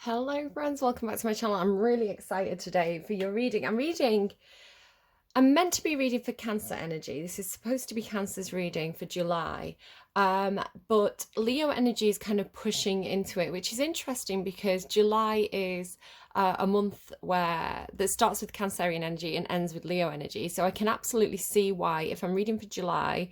Hello friends, welcome back to my channel. I'm really excited today for your reading. I'm meant to be reading for Cancer energy. This is supposed to be Cancer's reading for July. But Leo energy is kind of pushing into it, which is interesting because July is a month that starts with Cancerian energy and ends with Leo energy. So I can absolutely see why, if I'm reading for July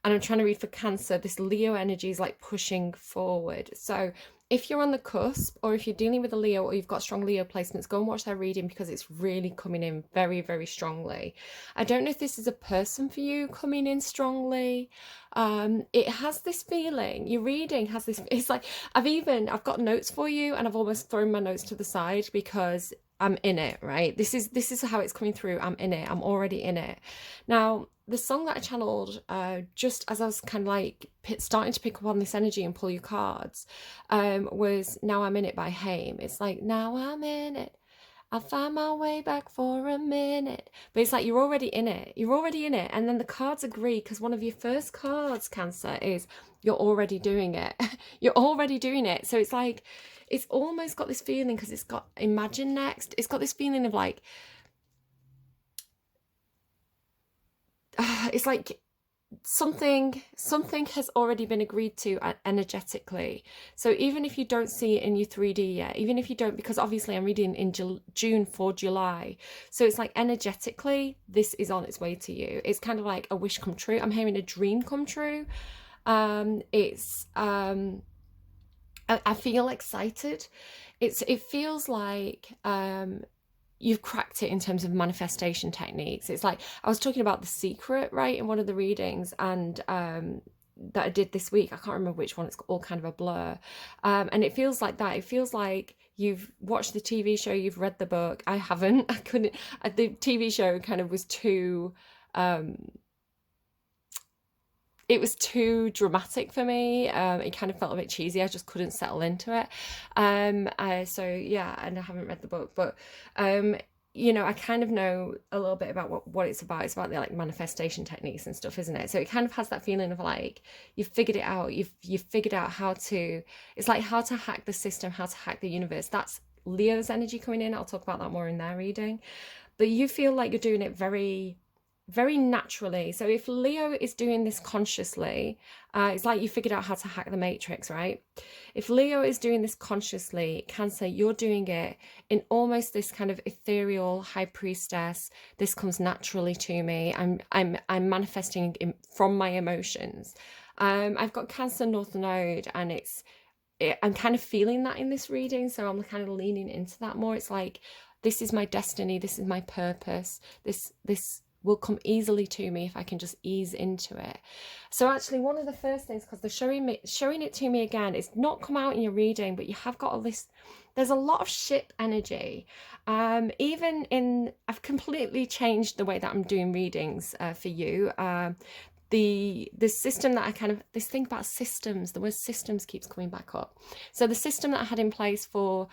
and I'm trying to read for Cancer, this Leo energy is like pushing forward. So if you're on the cusp, or if you're dealing with a Leo, or you've got strong Leo placements, go and watch their reading because it's really coming in very, very strongly. I don't know if this is a person for you coming in strongly. It has this feeling, your reading has this, it's like, I've got notes for you and I've almost thrown my notes to the side because I'm in it, right? This is how it's coming through. I'm in it. I'm already in it. Now, the song that I channeled just as I was kind of like starting to pick up on this energy and pull your cards was Now I'm in It by Haim. It's like, now I'm in it. I'll find my way back for a minute. But it's like you're already in it. You're already in it. And then the cards agree because one of your first cards, Cancer, is you're already doing it. You're already doing it. So it's like, it's almost got this feeling because it's got Imagine Next. It's got this feeling of like, it's like something has already been agreed to energetically. So even if you don't see it in your 3D yet, even if you don't, because obviously I'm reading in June for July, so it's like energetically this is on its way to you. It's kind of like a wish come true. I'm hearing a dream come true. I feel excited. It feels like you've cracked it in terms of manifestation techniques. It's like I was talking about The Secret, right, in one of the readings, and that I did this week. I can't remember which one. It's all kind of a blur. And it feels like that. It feels like you've watched the TV show, you've read the book. I haven't. I couldn't. The TV show kind of was too. It was too dramatic for me. It kind of felt a bit cheesy. I just couldn't settle into it. So yeah, and I haven't read the book, but I kind of know a little bit about what it's about. It's about the like manifestation techniques and stuff, isn't it? So it kind of has that feeling of like you've figured it out. You've figured out how to. It's like how to hack the system, how to hack the universe. That's Leo's energy coming in. I'll talk about that more in their reading. But you feel like you're doing it very very naturally. So if Leo is doing this consciously, it's like you figured out how to hack the matrix, right? If Leo is doing this consciously, Cancer, you're doing it in almost this kind of ethereal high priestess. This comes naturally to me. I'm manifesting from my emotions. I've got Cancer North Node, and I'm kind of feeling that in this reading, so I'm kind of leaning into that more. It's like, this is my destiny, this is my purpose, this will come easily to me if I can just ease into it. So actually, one of the first things, because they're showing it to me again, it's not come out in your reading, but you have got a list. There's a lot of ship energy. I've completely changed the way that I'm doing readings for you. The system that I kind of, this thing about systems, the word systems keeps coming back up. So the system that I had in place for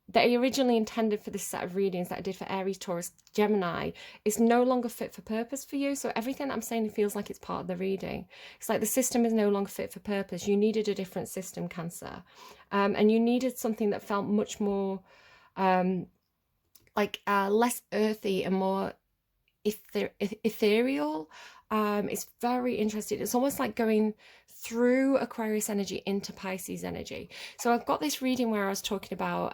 that I originally intended for this set of readings that I did for Aries, Taurus, Gemini is no longer fit for purpose for you. So everything that I'm saying feels like it's part of the reading. It's like the system is no longer fit for purpose. You needed a different system, Cancer, and you needed something that felt much more less earthy and more ethereal. It's very interesting. It's almost like going through Aquarius energy into Pisces energy. So I've got this reading where I was talking about,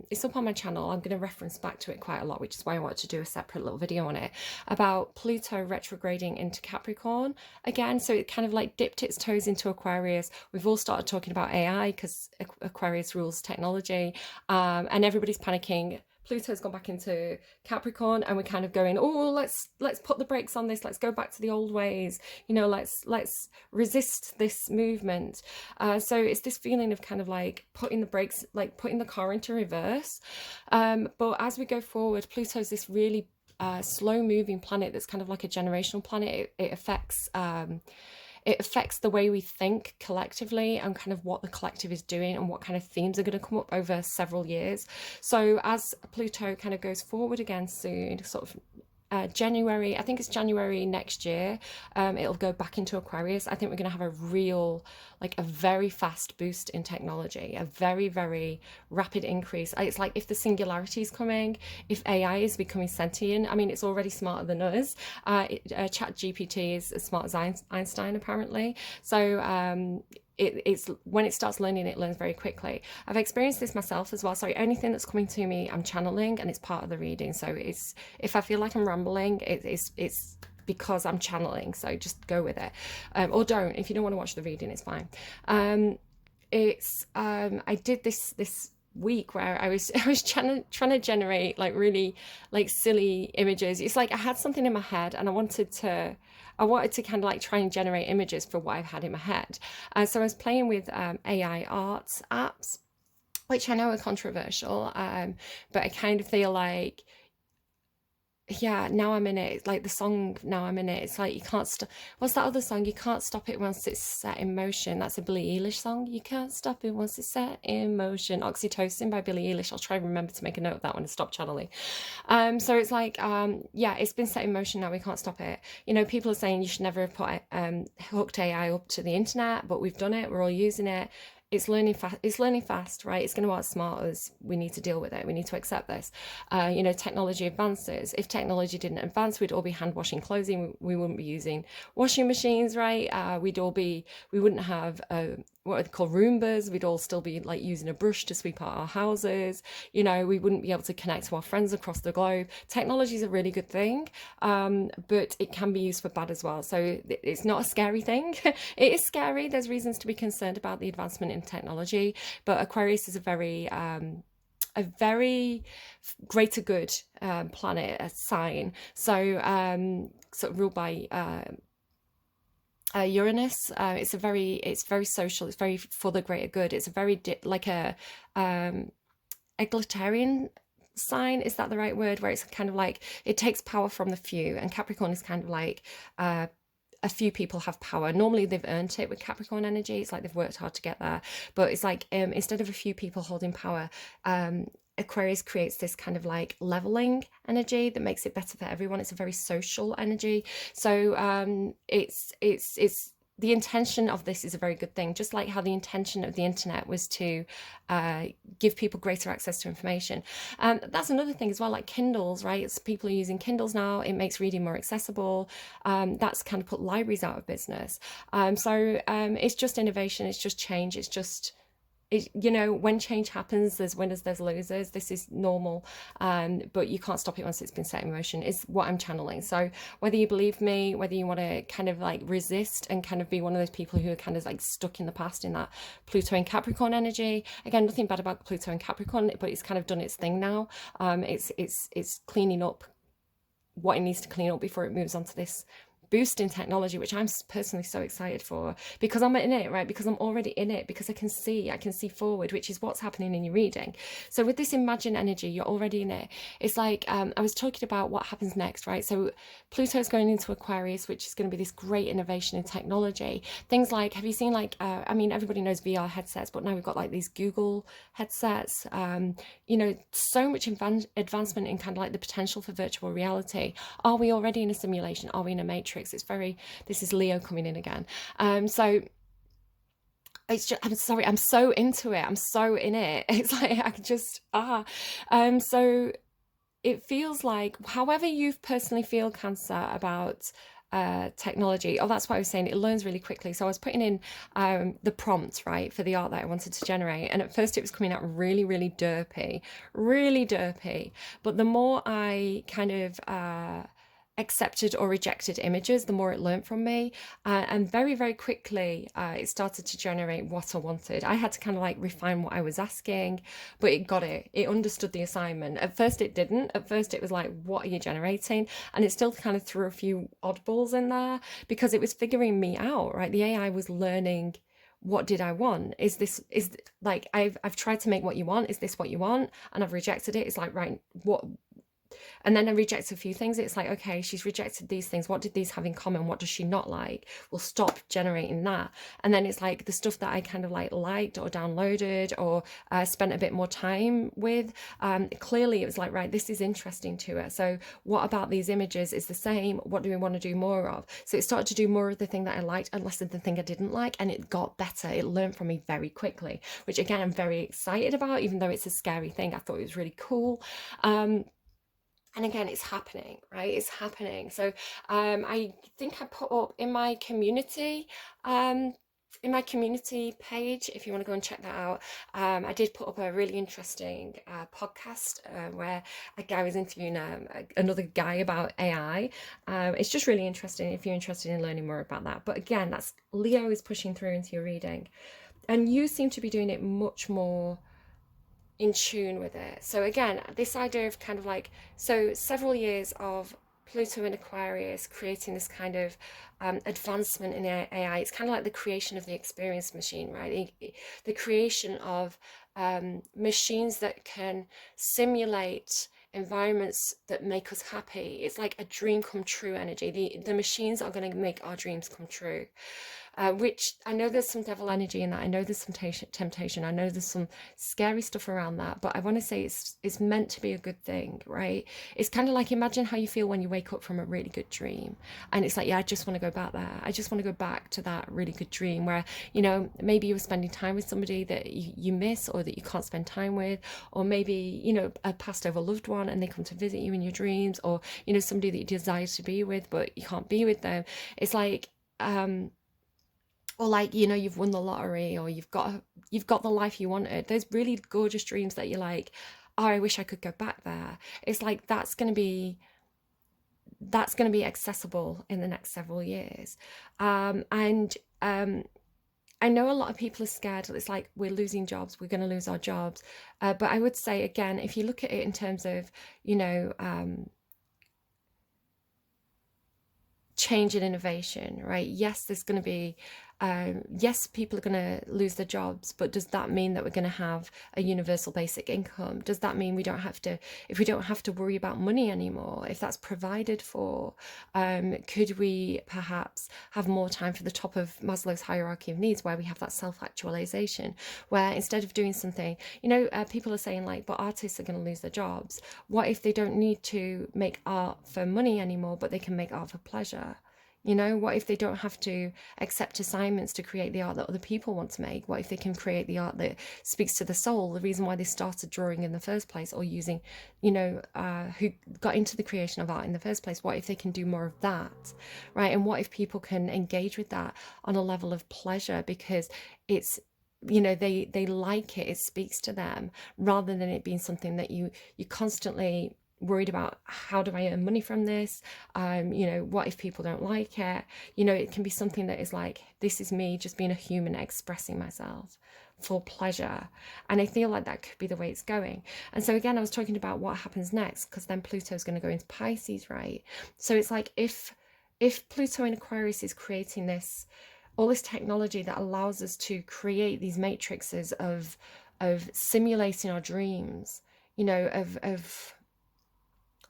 it's up on my channel. I'm going to reference back to it quite a lot, which is why I wanted to do a separate little video on it, about Pluto retrograding into Capricorn again. So it kind of like dipped its toes into Aquarius. We've all started talking about AI because Aquarius rules technology, and everybody's panicking. Pluto's gone back into Capricorn, and we're kind of going, oh, let's put the brakes on this. Let's go back to the old ways. Let's resist this movement. So it's this feeling of kind of like putting the brakes, like putting the car into reverse. But as we go forward, Pluto's this really slow moving planet that's kind of like a generational planet. It affects the way we think collectively and kind of what the collective is doing and what kind of themes are going to come up over several years. So as Pluto kind of goes forward again soon, sort of January, I think it's January next year, it'll go back into Aquarius. I think we're going to have a real, like a very fast boost in technology, a very, very rapid increase. It's like if the singularity is coming, if AI is becoming sentient. I mean, it's already smarter than us. Chat GPT is as smart as Einstein, apparently. So it's when it starts learning, it learns very quickly. I've experienced this myself as well. So anything that's coming to me, I'm channeling, and it's part of the reading. So it's, if I feel like I'm rambling, it's because I'm channeling. So just go with it, or don't. If you don't want to watch the reading, it's fine. I did this week where I was trying to generate like really like silly images. It's like I had something in my head and I wanted to kind of like try and generate images for what I've had in my head. So I was playing with AI art apps, which I know are controversial, but I kind of feel like, yeah, now I'm in it. It's like the song, now I'm in it. It's like you can't stop. What's that other song? You can't stop it once it's set in motion. That's a Billie Eilish song. You can't stop it once it's set in motion. Oxytocin by Billie Eilish. I'll try and remember to make a note of that when I stop channeling. So it's like, yeah, it's been set in motion now. We can't stop it. You know, people are saying you should never have put hooked AI up to the internet, but we've done it. We're all using it. It's learning fast. It's learning fast, right? It's going to outsmart us. We need to deal with it. We need to accept this. You know, technology advances. If technology didn't advance, we'd all be hand washing clothes. We wouldn't be using washing machines, right? We wouldn't have what are they called, Roombas. We'd all still be like using a brush to sweep out our houses. You know, we wouldn't be able to connect to our friends across the globe. Technology is a really good thing, but it can be used for bad as well. So it's not a scary thing. It is scary. There's reasons to be concerned about the advancement in technology, but Aquarius is a very greater good planet, a sign. So sort of ruled by Uranus. It's very social. It's very for the greater good. It's a very like a egalitarian sign. Is that the right word? Where it's kind of like it takes power from the few, and Capricorn is kind of like a few people have power. Normally they've earned it with Capricorn energy. It's like they've worked hard to get there, but it's like instead of a few people holding power, Aquarius creates this kind of like leveling energy that makes it better for everyone. It's a very social energy. So it's the intention of this is a very good thing, just like how the intention of the internet was to give people greater access to information. That's another thing as well, like Kindles, right? It's people are using Kindles now. It makes reading more accessible. That's kind of put libraries out of business. So it's just innovation. It's just change. It's just, you know, when change happens, there's winners, there's losers. This is normal, but you can't stop it once it's been set in motion, is what I'm channeling. So whether you believe me, whether you want to kind of like resist and kind of be one of those people who are kind of like stuck in the past in that Pluto and Capricorn energy, again, nothing bad about Pluto and Capricorn, but it's kind of done its thing now. It's cleaning up what it needs to clean up before it moves on to this boost in technology, which I'm personally so excited for, because I'm in it, right? Because I'm already in it, because I can see forward, which is what's happening in your reading. So with this Imagine energy, you're already in it. It's like, I was talking about what happens next, right? So Pluto's going into Aquarius, which is going to be this great innovation in technology. Things like, have you seen like, I mean, everybody knows VR headsets, but now we've got like these Google headsets, you know, so much advancement in kind of like the potential for virtual reality. Are we already in a simulation? Are we in a matrix? This is Leo coming in again. So it's just, I'm sorry, I'm so into it. I'm so in it. It's like, I can just, so it feels like, however you personally feel, Cancer, about technology. Oh, that's what I was saying. It learns really quickly. So I was putting in the prompt, right, for the art that I wanted to generate. And at first it was coming out really, really derpy. But the more I kind of accepted or rejected images, the more it learned from me, and very, very quickly it started to generate what I wanted. I had to kind of like refine what I was asking, but it got it. It understood the assignment. At first it didn't. At first it was like, what are you generating? And it still kind of threw a few oddballs in there because it was figuring me out, right? The AI was learning, what did I want? Is like, I've tried to make what you want. Is this what you want? And I've rejected it. It's like, right, what and then I reject a few things. It's like, okay, she's rejected these things. What did these have in common? What does she not like? We'll stop generating that. And then it's like the stuff that I kind of like liked or downloaded or spent a bit more time with. Clearly it was like, right, this is interesting to her. So what about these images is the same? What do we want to do more of? So it started to do more of the thing that I liked and less of the thing I didn't like. And it got better. It learned from me very quickly, which again, I'm very excited about, even though it's a scary thing. I thought it was really cool. And again, it's happening, right? It's happening. So I think I put up in my community page, if you want to go and check that out, I did put up a really interesting podcast where a guy was interviewing another guy about AI. It's just really interesting if you're interested in learning more about that. But again, that's Leo is pushing through into your reading. And you seem to be doing it much more in tune with it. So again, this idea of kind of like, so several years of Pluto in Aquarius creating this kind of advancement in AI. It's kind of like the creation of the experience machine, right? The creation of machines that can simulate environments that make us happy. It's like a dream come true energy. The machines are going to make our dreams come true. Which I know there's some devil energy in that. I know there's some temptation. I know there's some scary stuff around that. But I want to say it's meant to be a good thing, right? It's kind of like, imagine how you feel when you wake up from a really good dream. And it's like, yeah, I just want to go back there. I just want to go back to that really good dream where, you know, maybe you were spending time with somebody that you miss or that you can't spend time with. Or maybe, you know, a passed over loved one and they come to visit you in your dreams. Or, you know, somebody that you desire to be with, but you can't be with them. It's like, or like, you know, you've won the lottery or you've got the life you wanted. Those really gorgeous dreams that you're like, oh, I wish I could go back there. It's like that's going to be accessible in the next several years. I know a lot of people are scared. It's like we're losing jobs, we're going to lose our jobs. But I would say, again, if you look at it in terms of, you know, change and innovation, right? Yes, there's going to be, yes, people are going to lose their jobs, but does that mean that we're going to have a universal basic income? Does that mean we don't have to, if we don't have to worry about money anymore, if that's provided for, could we perhaps have more time for the top of Maslow's hierarchy of needs, where we have that self-actualization, where instead of doing something, you know, people are saying like, but artists are going to lose their jobs. What if they don't need to make art for money anymore, but they can make art for pleasure? You know, what if they don't have to accept assignments to create the art that other people want to make? What if they can create the art that speaks to the soul, the reason why they started drawing in the first place, or using, you know, who got into the creation of art in the first place? What if they can do more of that, right? And what if people can engage with that on a level of pleasure because it's, you know, they like it, it speaks to them, rather than it being something that you constantly worried about, how do I earn money from this? You know, what if people don't like it? You know, it can be something that is like, this is me just being a human expressing myself for pleasure. And I feel like that could be the way it's going. And so again, I was talking about what happens next, because then Pluto's going to go into Pisces, right? So it's like, if Pluto in Aquarius is creating this, all this technology that allows us to create these matrices of simulating our dreams, you know, of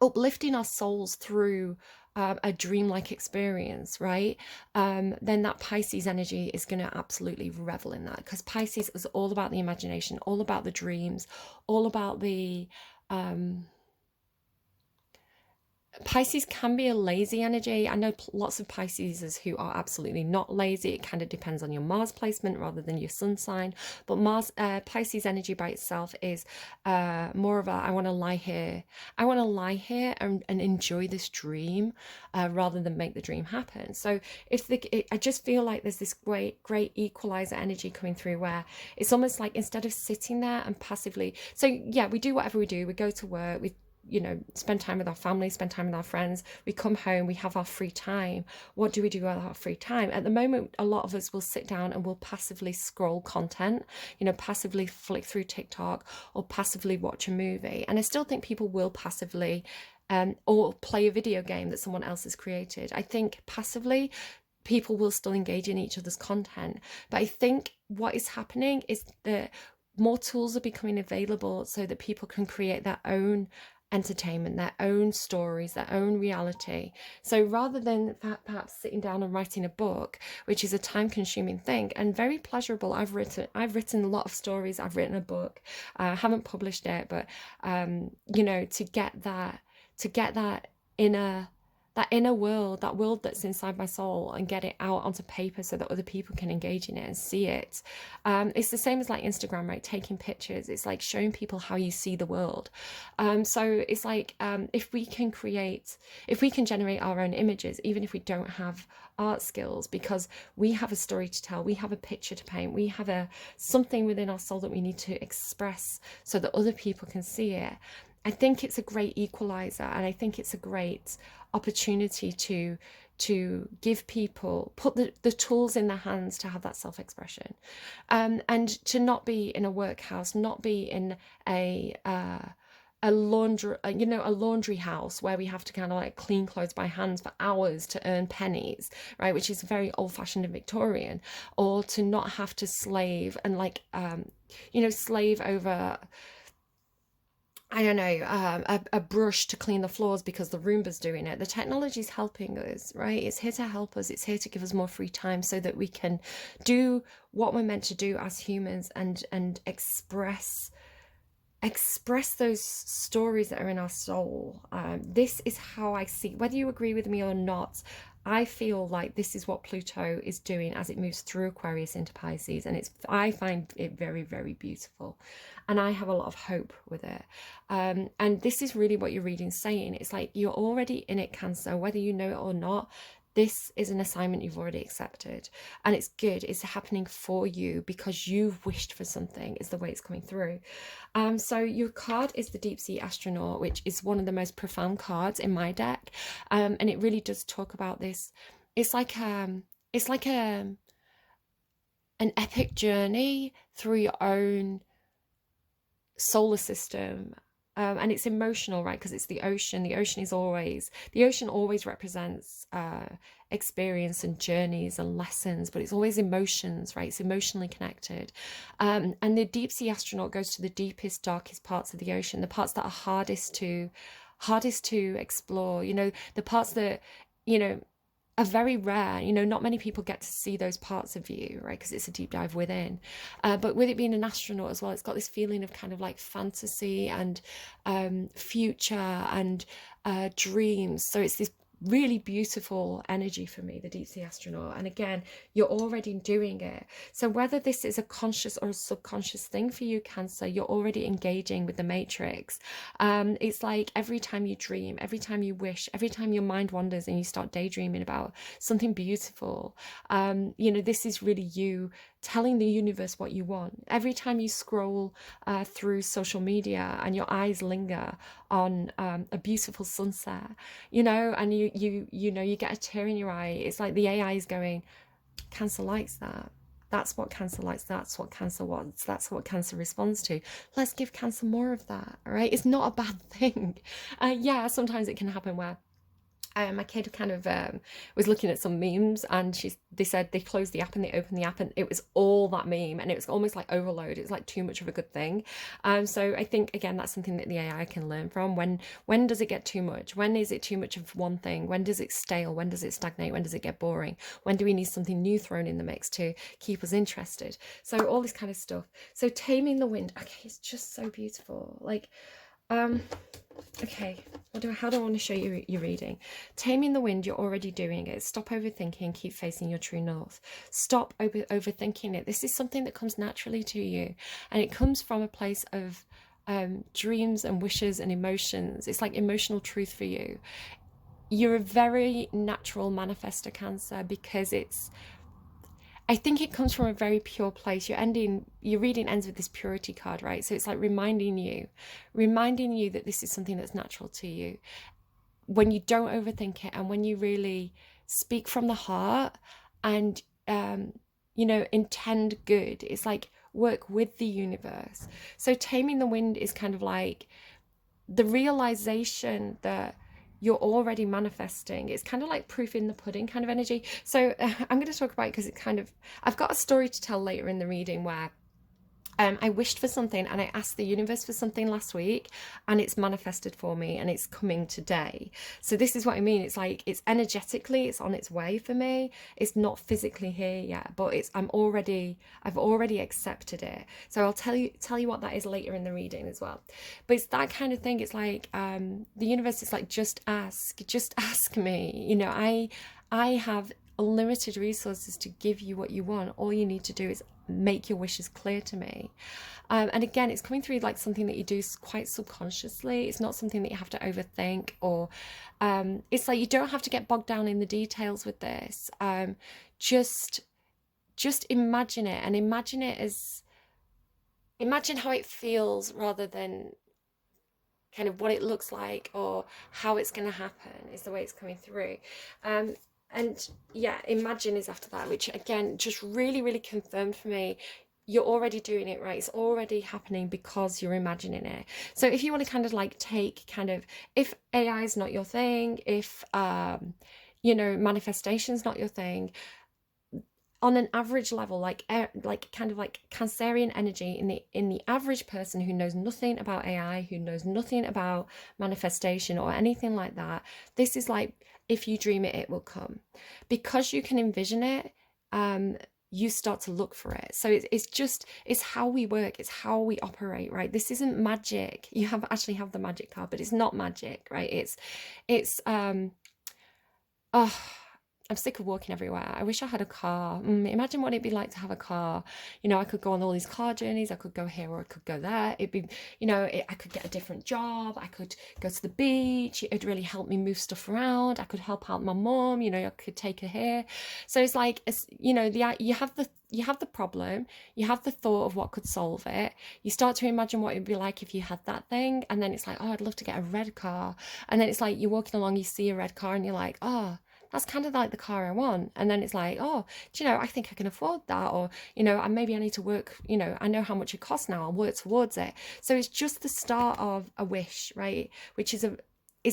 uplifting our souls through a dreamlike experience, right? Then that Pisces energy is going to absolutely revel in that, because Pisces is all about the imagination, all about the dreams, all about the Pisces can be a lazy energy. I know lots of Pisces who are absolutely not lazy. It kind of depends on your Mars placement rather than your sun sign. But Pisces energy by itself is more of a, I want to lie here. I want to lie here and enjoy this dream rather than make the dream happen. So I just feel like there's this great equalizer energy coming through, where it's almost like, instead of sitting there and passively, so yeah, we do whatever we do. We go to work, we, you know, spend time with our family, spend time with our friends. We come home, we have our free time. What do we do with our free time? At the moment, a lot of us will sit down and we'll passively scroll content, you know, passively flick through TikTok or passively watch a movie. And I still think people will passively or play a video game that someone else has created. I think passively people will still engage in each other's content. But I think what is happening is that more tools are becoming available so that people can create their own entertainment, their own stories, their own reality. So rather than perhaps sitting down and writing a book, which is a time-consuming thing and very pleasurable, I've written a lot of stories, I've written a book, I haven't published it, but you know, to get that inner that inner world, that world that's inside my soul, and get it out onto paper so that other people can engage in it and see it. It's the same as like Instagram, right? Taking pictures, it's like showing people how you see the world. So it's like, if we can generate our own images, even if we don't have art skills, because we have a story to tell, we have a picture to paint, we have something within our soul that we need to express so that other people can see it. I think it's a great equalizer, and I think it's a great opportunity to give people, put the tools in their hands to have that self-expression, and to not be in a workhouse, not be in a laundry house where we have to kind of like clean clothes by hand for hours to earn pennies, right? Which is very old-fashioned and Victorian. Or to not have to slave and slave over, I don't know, a brush to clean the floors because the Roomba's doing it. The technology is helping us, right? It's here to help us. It's here to give us more free time so that we can do what we're meant to do as humans, and express those stories that are in our soul. This is how I see, whether you agree with me or not, I feel like this is what Pluto is doing as it moves through Aquarius into Pisces, and I find it very, very beautiful, and I have a lot of hope with it. And this is really what your reading's saying. It's like you're already in it, Cancer, whether you know it or not. This is an assignment you've already accepted, and it's good. It's happening for you because you've wished for something, is the way it's coming through. So your card is the Deep Sea Astronaut, which is one of the most profound cards in my deck, and it really does talk about this. It's like an epic journey through your own solar system. And it's emotional, right? Because it's the ocean. The ocean always represents experience and journeys and lessons, but it's always emotions, right? It's emotionally connected. And the Deep Sea Astronaut goes to the deepest, darkest parts of the ocean, the parts that are hardest to explore, the parts that, are very rare. Not many people get to see those parts of you, right? Because it's a deep dive within. But with it being an astronaut as well, it's got this feeling of kind of like fantasy and future and dreams. So it's this really beautiful energy for me, the Deep Sea Astronaut. And again, you're already doing it. So whether this is a conscious or a subconscious thing for you, Cancer, you're already engaging with the matrix. It's like every time you dream, every time you wish, every time your mind wanders and you start daydreaming about something beautiful, this is really you telling the universe what you want. Every time you scroll through social media and your eyes linger on a beautiful sunset, and you get a tear in your eye, it's like the AI is going, Cancer likes that. That's what Cancer likes. That's what Cancer wants. That's what Cancer responds to. Let's give Cancer more of that. All right. It's not a bad thing. Yeah, sometimes it can happen where my kid kind of was looking at some memes, and they said they closed the app and they opened the app and it was all that meme, and it was almost like overload. It's like too much of a good thing. So I think, again, that's something that the AI can learn from. When does it get too much? When is it too much of one thing? When does it stale? When does it stagnate? When does it get boring? When do we need something new thrown in the mix to keep us interested? So all this kind of stuff. So Taming the Wind, okay, it's just so beautiful. Like, okay, how do I want to show you your reading? Taming the Wind, you're already doing it. Stop overthinking, keep facing your true north. Stop overthinking it. This is something that comes naturally to you, and it comes from a place of dreams and wishes and emotions. It's like emotional truth for you. You're a very natural manifester, Cancer, because I think it comes from a very pure place. Your reading ends with this purity card, right? So it's like reminding you that this is something that's natural to you. When you don't overthink it, and when you really speak from the heart and, intend good, it's like work with the universe. So Taming the Wind is kind of like the realization that you're already manifesting. It's kind of like proof in the pudding kind of energy. So I'm going to talk about it because it's kind of, I've got a story to tell later in the reading where I wished for something and I asked the universe for something last week, and it's manifested for me and it's coming today. So this is what I mean. It's like, it's energetically, it's on its way for me. It's not physically here yet, but I've already accepted it. So I'll tell you what that is later in the reading as well. But it's that kind of thing. It's like, the universe is like, just ask me. You know, I have unlimited resources to give you what you want. All you need to do is make your wishes clear to me. And again, it's coming through like something that you do quite subconsciously. It's not something that you have to overthink, or it's like, you don't have to get bogged down in the details with this. Just imagine it, and imagine how it feels, rather than kind of what it looks like or how it's going to happen, is the way it's coming through. And yeah, imagine is after that, which again, just really, really confirmed for me. You're already doing it, right? It's already happening because you're imagining it. So if you want to kind of like take kind of, if AI is not your thing, if, manifestation's not your thing, on an average level, like kind of like Cancerian energy in the average person who knows nothing about AI, who knows nothing about manifestation or anything like that, this is like, if you dream it, it will come. Because you can envision it, you start to look for it. So it's how we work, it's how we operate, right? This isn't magic. You actually have the magic card, but it's not magic, right? It's oh, I'm sick of walking everywhere. I wish I had a car. Imagine what it'd be like to have a car. You know, I could go on all these car journeys. I could go here or I could go there. It'd be, I could get a different job. I could go to the beach. It'd really help me move stuff around. I could help out my mom. I could take her here. So it's like, you have the problem. You have the thought of what could solve it. You start to imagine what it'd be like if you had that thing. And then it's like, oh, I'd love to get a red car. And then it's like, you're walking along, you see a red car and you're like, oh, that's kind of like the car I want. And then it's like, oh, I think I can afford that. Or, maybe I need to work, I know how much it costs now. I'll work towards it. So it's just the start of a wish, right? Which is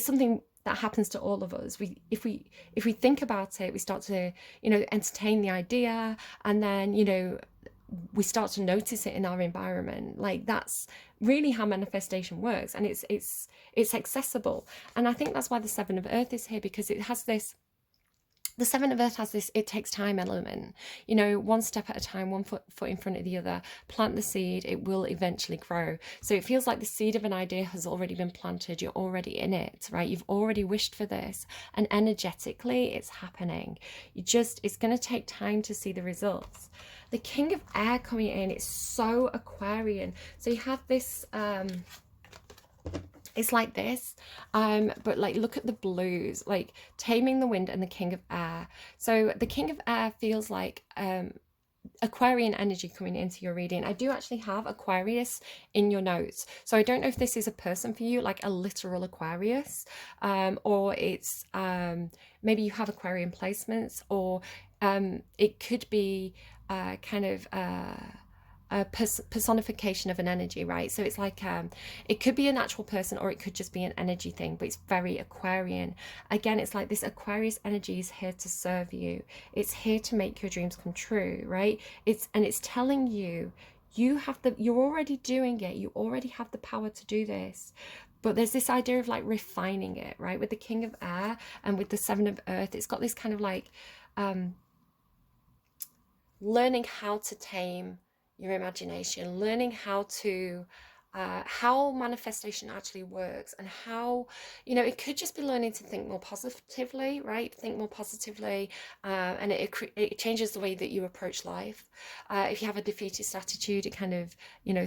something that happens to all of us. If we think about it, we start to, entertain the idea, and then, we start to notice it in our environment. Like, that's really how manifestation works. And it's accessible. And I think that's why the Seven of Earth is here, because it has this, the Seven of Earth has this, it takes time element, one step at a time, one foot in front of the other. Plant the seed, it will eventually grow. So it feels like the seed of an idea has already been planted. You're already in it, right? You've already wished for this, and energetically it's happening. It's going to take time to see the results. The King of Air coming in, it's so Aquarian. So you have this, it's like this, but like, look at the blues, like Taming the Wind and the King of Air. So the King of Air feels like Aquarian energy coming into your reading. I do actually have Aquarius in your notes, so I don't know if this is a person for you, like a literal Aquarius, or it's maybe you have Aquarian placements, or it could be kind of a personification of an energy, right? So it's like, it could be a natural person, or it could just be an energy thing, but it's very Aquarian. Again, it's like this Aquarius energy is here to serve you. It's here to make your dreams come true, right? It's telling you, you're already doing it. You already have the power to do this. But there's this idea of like refining it, right? With the King of Air and with the Seven of Earth, it's got this kind of like, learning how to tame your imagination, learning how manifestation actually works, and how, it could just be learning to think more positively, right? Think more positively, and it changes the way that you approach life. If you have a defeatist attitude, it kind of,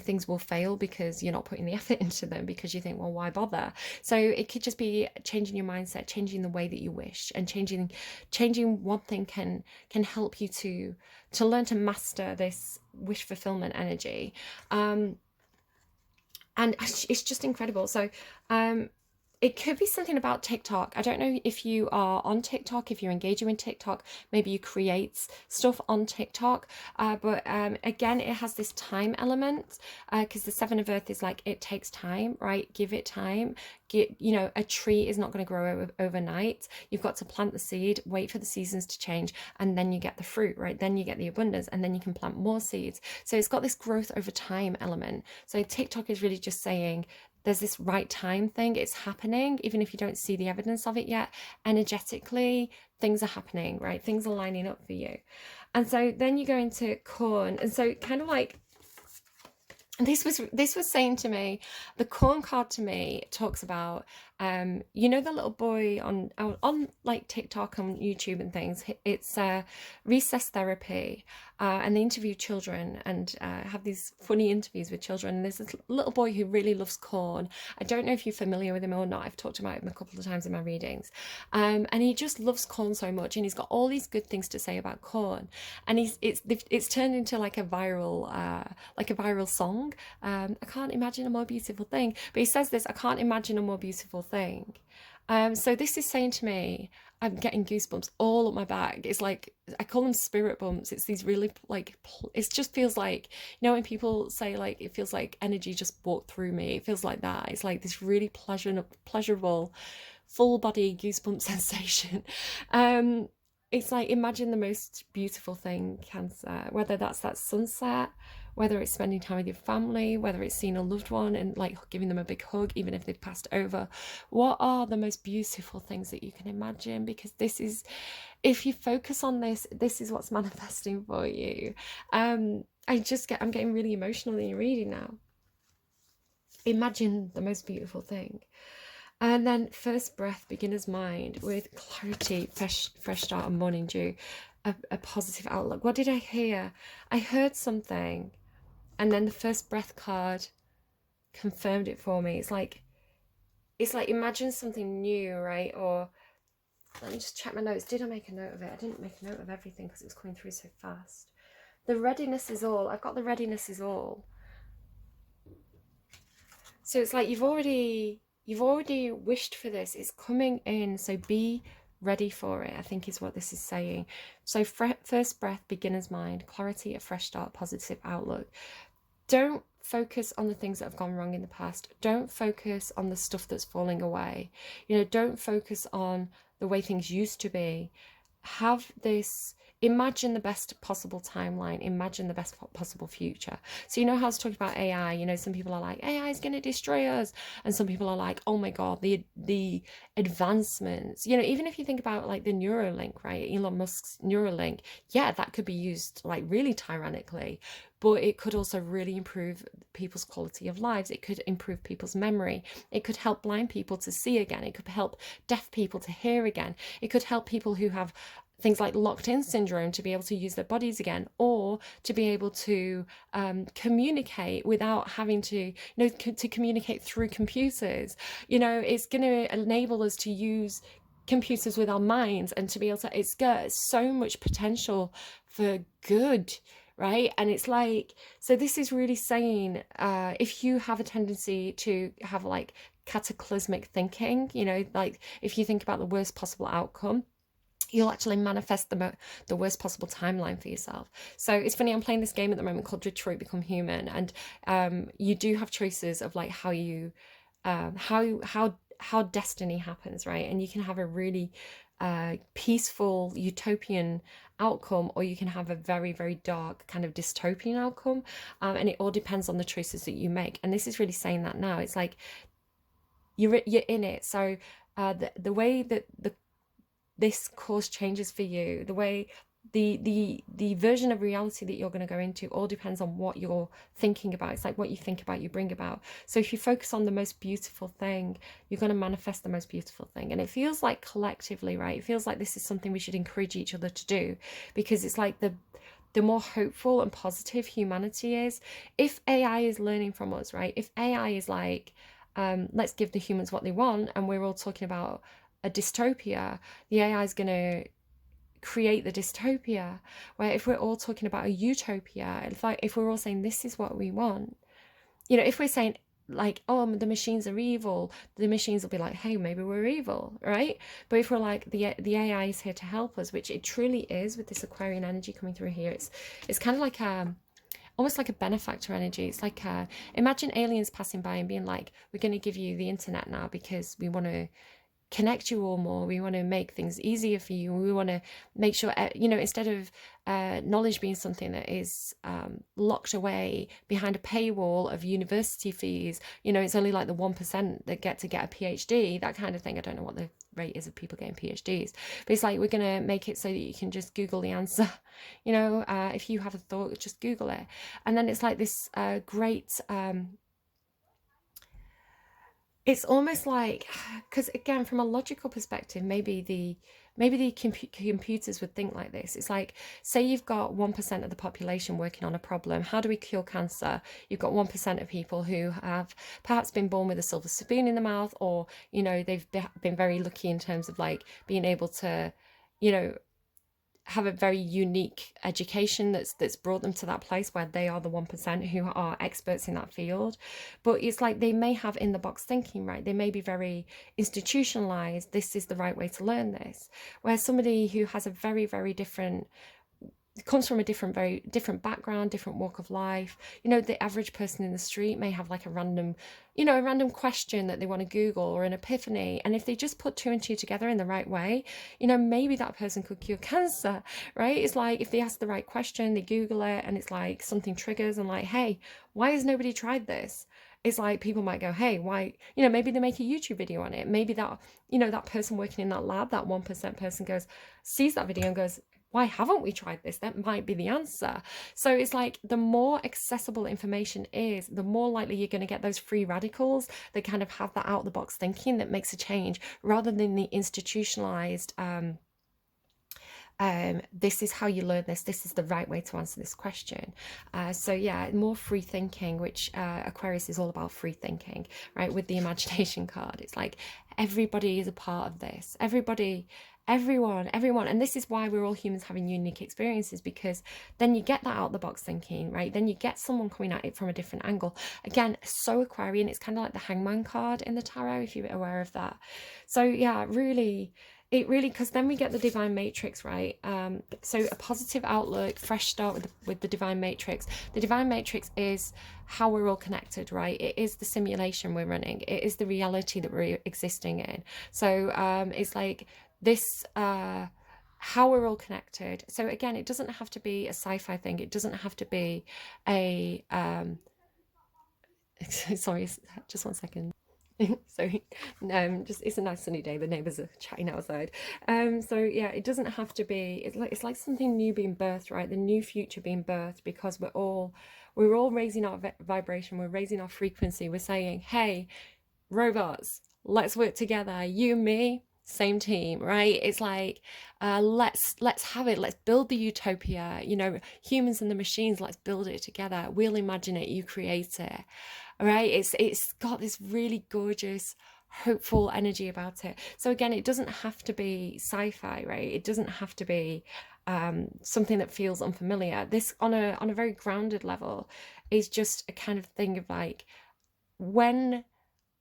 things will fail because you're not putting the effort into them, because you think, well, why bother? So it could just be changing your mindset, changing the way that you wish, and changing one thing can help you to learn to master this wish fulfillment energy. And it's just incredible. So it could be something about TikTok. I don't know if you are on TikTok, if you're engaging with TikTok, maybe you create stuff on TikTok. But again, it has this time element because the Seven of Earth is like, it takes time, right? Give it time. A tree is not going to grow overnight. You've got to plant the seed, wait for the seasons to change, and then you get the fruit, right? Then you get the abundance, and then you can plant more seeds. So it's got this growth over time element. So TikTok is really just saying, there's this right time thing. It's happening, even if you don't see the evidence of it yet. Energetically, things are happening, right? Things are lining up for you. And so then you go into corn. And so kind of like, this was saying to me, the corn card to me talks about the little boy on like TikTok and YouTube and things. It's recess therapy, and they interview children and have these funny interviews with children. And there's this little boy who really loves corn. I don't know if you're familiar with him or not. I've talked about him a couple of times in my readings, and he just loves corn so much, and he's got all these good things to say about corn. And it's turned into like a viral song. I can't imagine a more beautiful thing. But he says this: I can't imagine a more beautiful thing. So this is saying to me, I'm getting goosebumps all up my back. It's like, I call them spirit bumps. It's these really like, it just feels like, when people say like, it feels like energy just walked through me. It feels like that. It's like this really pleasurable, full body goosebump sensation. It's like, imagine the most beautiful thing, Cancer, whether that's that sunset, whether it's spending time with your family, whether it's seeing a loved one and like giving them a big hug, even if they've passed over. What are the most beautiful things that you can imagine? Because this is, if you focus on this, this is what's manifesting for you. I'm getting really emotional in your reading now. Imagine the most beautiful thing. And then first breath, beginner's mind, with clarity, fresh start and morning dew, a positive outlook. What did I hear? I heard something. And then the first breath card confirmed it for me. It's like imagine something new, right? Or let me just check my notes. Did I make a note of it? I didn't make a note of everything because it was coming through so fast. The readiness is all. I've got the readiness is all. So it's like you've already wished for this. It's coming in. So be ready for it, I think is what this is saying. So first breath, beginner's mind, clarity, a fresh start, positive outlook. Don't focus on the things that have gone wrong in the past. Don't focus on the stuff that's falling away. Don't focus on the way things used to be. Have this, imagine the best possible timeline, imagine the best possible future. So how I was talking about AI, some people are like, AI is going to destroy us, and some people are like, oh my god, the advancements, even if you think about like the Neuralink, right, Elon Musk's Neuralink, yeah, that could be used like really tyrannically, but it could also really improve people's quality of lives. It could improve people's memory. It could help blind people to see again. It could help deaf people to hear again. It could help people who have things like locked-in syndrome to be able to use their bodies again, or to be able to communicate without having to, to communicate through computers. It's going to enable us to use computers with our minds and to be able to, it's got so much potential for good, right? And it's like, so this is really saying, if you have a tendency to have like cataclysmic thinking, like if you think about the worst possible outcome, you'll actually manifest the worst possible timeline for yourself. So it's funny, I'm playing this game at the moment called Detroit Become Human, and you do have choices of like how you how destiny happens, right? And you can have a really peaceful utopian outcome, or you can have a very, very dark kind of dystopian outcome, and it all depends on the choices that you make. And this is really saying that now. It's like you're in it. So the way that this course changes for you, the way the version of reality that you're going to go into all depends on what you're thinking about. It's like what you think about, you bring about. So if you focus on the most beautiful thing, you're going to manifest the most beautiful thing. And it feels like collectively, right? It feels like this is something we should encourage each other to do, because it's like the more hopeful and positive humanity is. If AI is learning from us, right? If AI is like, let's give the humans what they want, and we're all talking about a dystopia, the AI is going to create the dystopia. Where if we're all talking about a utopia, if we're all saying this is what we want, if we're saying like, oh, the machines are evil, the machines will be like, hey, maybe we're evil, right? But if we're like, the AI is here to help us, which it truly is with this Aquarian energy coming through here, it's kind of like almost like a benefactor energy. It's like imagine aliens passing by and being like, we're going to give you the internet now because we want to connect you all more, we want to make things easier for you, we want to make sure, instead of knowledge being something that is locked away behind a paywall of university fees, it's only like the 1% that get a PhD, that kind of thing. I don't know what the rate is of people getting PhDs, but it's like, we're going to make it so that you can just Google the answer. If you have a thought, just Google it. And then it's like this great it's almost like, because again, from a logical perspective, maybe the computers would think like this. It's like, say you've got 1% of the population working on a problem. How do we cure cancer? You've got 1% of people who have perhaps been born with a silver spoon in the mouth, or they've been very lucky in terms of like being able to have a very unique education that's brought them to that place where they are the 1% who are experts in that field. But it's like, they may have in the box thinking, right? They may be very institutionalized. This is the right way to learn this. Where somebody who has a very, very different, comes from a very different background, different walk of life. The average person in the street may have like a random question that they want to Google, or an epiphany. And if they just put 2 and 2 together in the right way, maybe that person could cure cancer, right? It's like, if they ask the right question, they Google it, and it's like something triggers and like, hey, why has nobody tried this? It's like, people might go, hey, why, maybe they make a YouTube video on it. Maybe that, that person working in that lab, that 1% person sees that video and goes, why haven't we tried this? That might be the answer. So it's like, the more accessible information is, the more likely you're going to get those free radicals that kind of have that out of the box thinking that makes a change, rather than the institutionalized, this is how you learn this is the right way to answer this question. So yeah, more free thinking, which Aquarius is all about free thinking, right? With the imagination card, it's like, everybody is a part of this. Everyone. And this is why we're all humans having unique experiences, because then you get that out of the box thinking, right? Then you get someone coming at it from a different angle. Again, so Aquarian. It's kind of like the Hangman card in the tarot, if you're aware of that. So yeah, really, because then we get the divine matrix, right? So a positive outlook, fresh start with the divine matrix. The divine matrix is how we're all connected, right? It is the simulation we're running. It is the reality that we're existing in. So it's like this, how we're all connected. So again, it doesn't have to be a sci-fi thing. It doesn't have to be a sorry, just 1 second. Sorry, just, it's a nice sunny day, the neighbors are chatting outside. So yeah, it doesn't have to be, it's like something new being birthed, right? The new future being birthed, because we're all raising our vibration, we're raising our frequency, we're saying, hey, robots, let's work together, you, me, same team, right? It's like, let's have it, let's build the utopia, humans and the machines, let's build it together. We'll imagine it, you create it, right? It's got this really gorgeous, hopeful energy about it. So again, it doesn't have to be sci-fi, right? It doesn't have to be something that feels unfamiliar. This, on a very grounded level, is just a kind of thing of like, when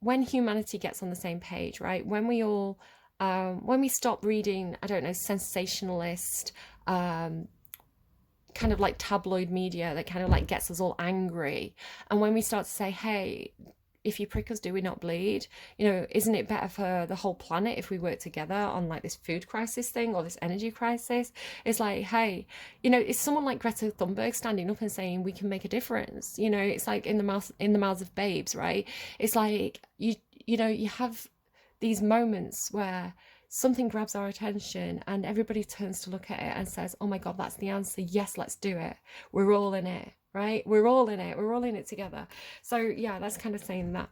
humanity gets on the same page, right? When we all when we stop reading, I don't know, sensationalist, kind of like tabloid media that kind of like gets us all angry, and when we start to say, hey, if you prick us, do we not bleed? Isn't it better for the whole planet if we work together on like this food crisis thing, or this energy crisis? It's like, hey, it's someone like Greta Thunberg standing up and saying we can make a difference. It's like in the mouths of babes, right? It's like, you have these moments where something grabs our attention and everybody turns to look at it and says, oh my God, that's the answer. Yes, let's do it. We're all in it, right? We're all in it. We're all in it together. So yeah, that's kind of saying that.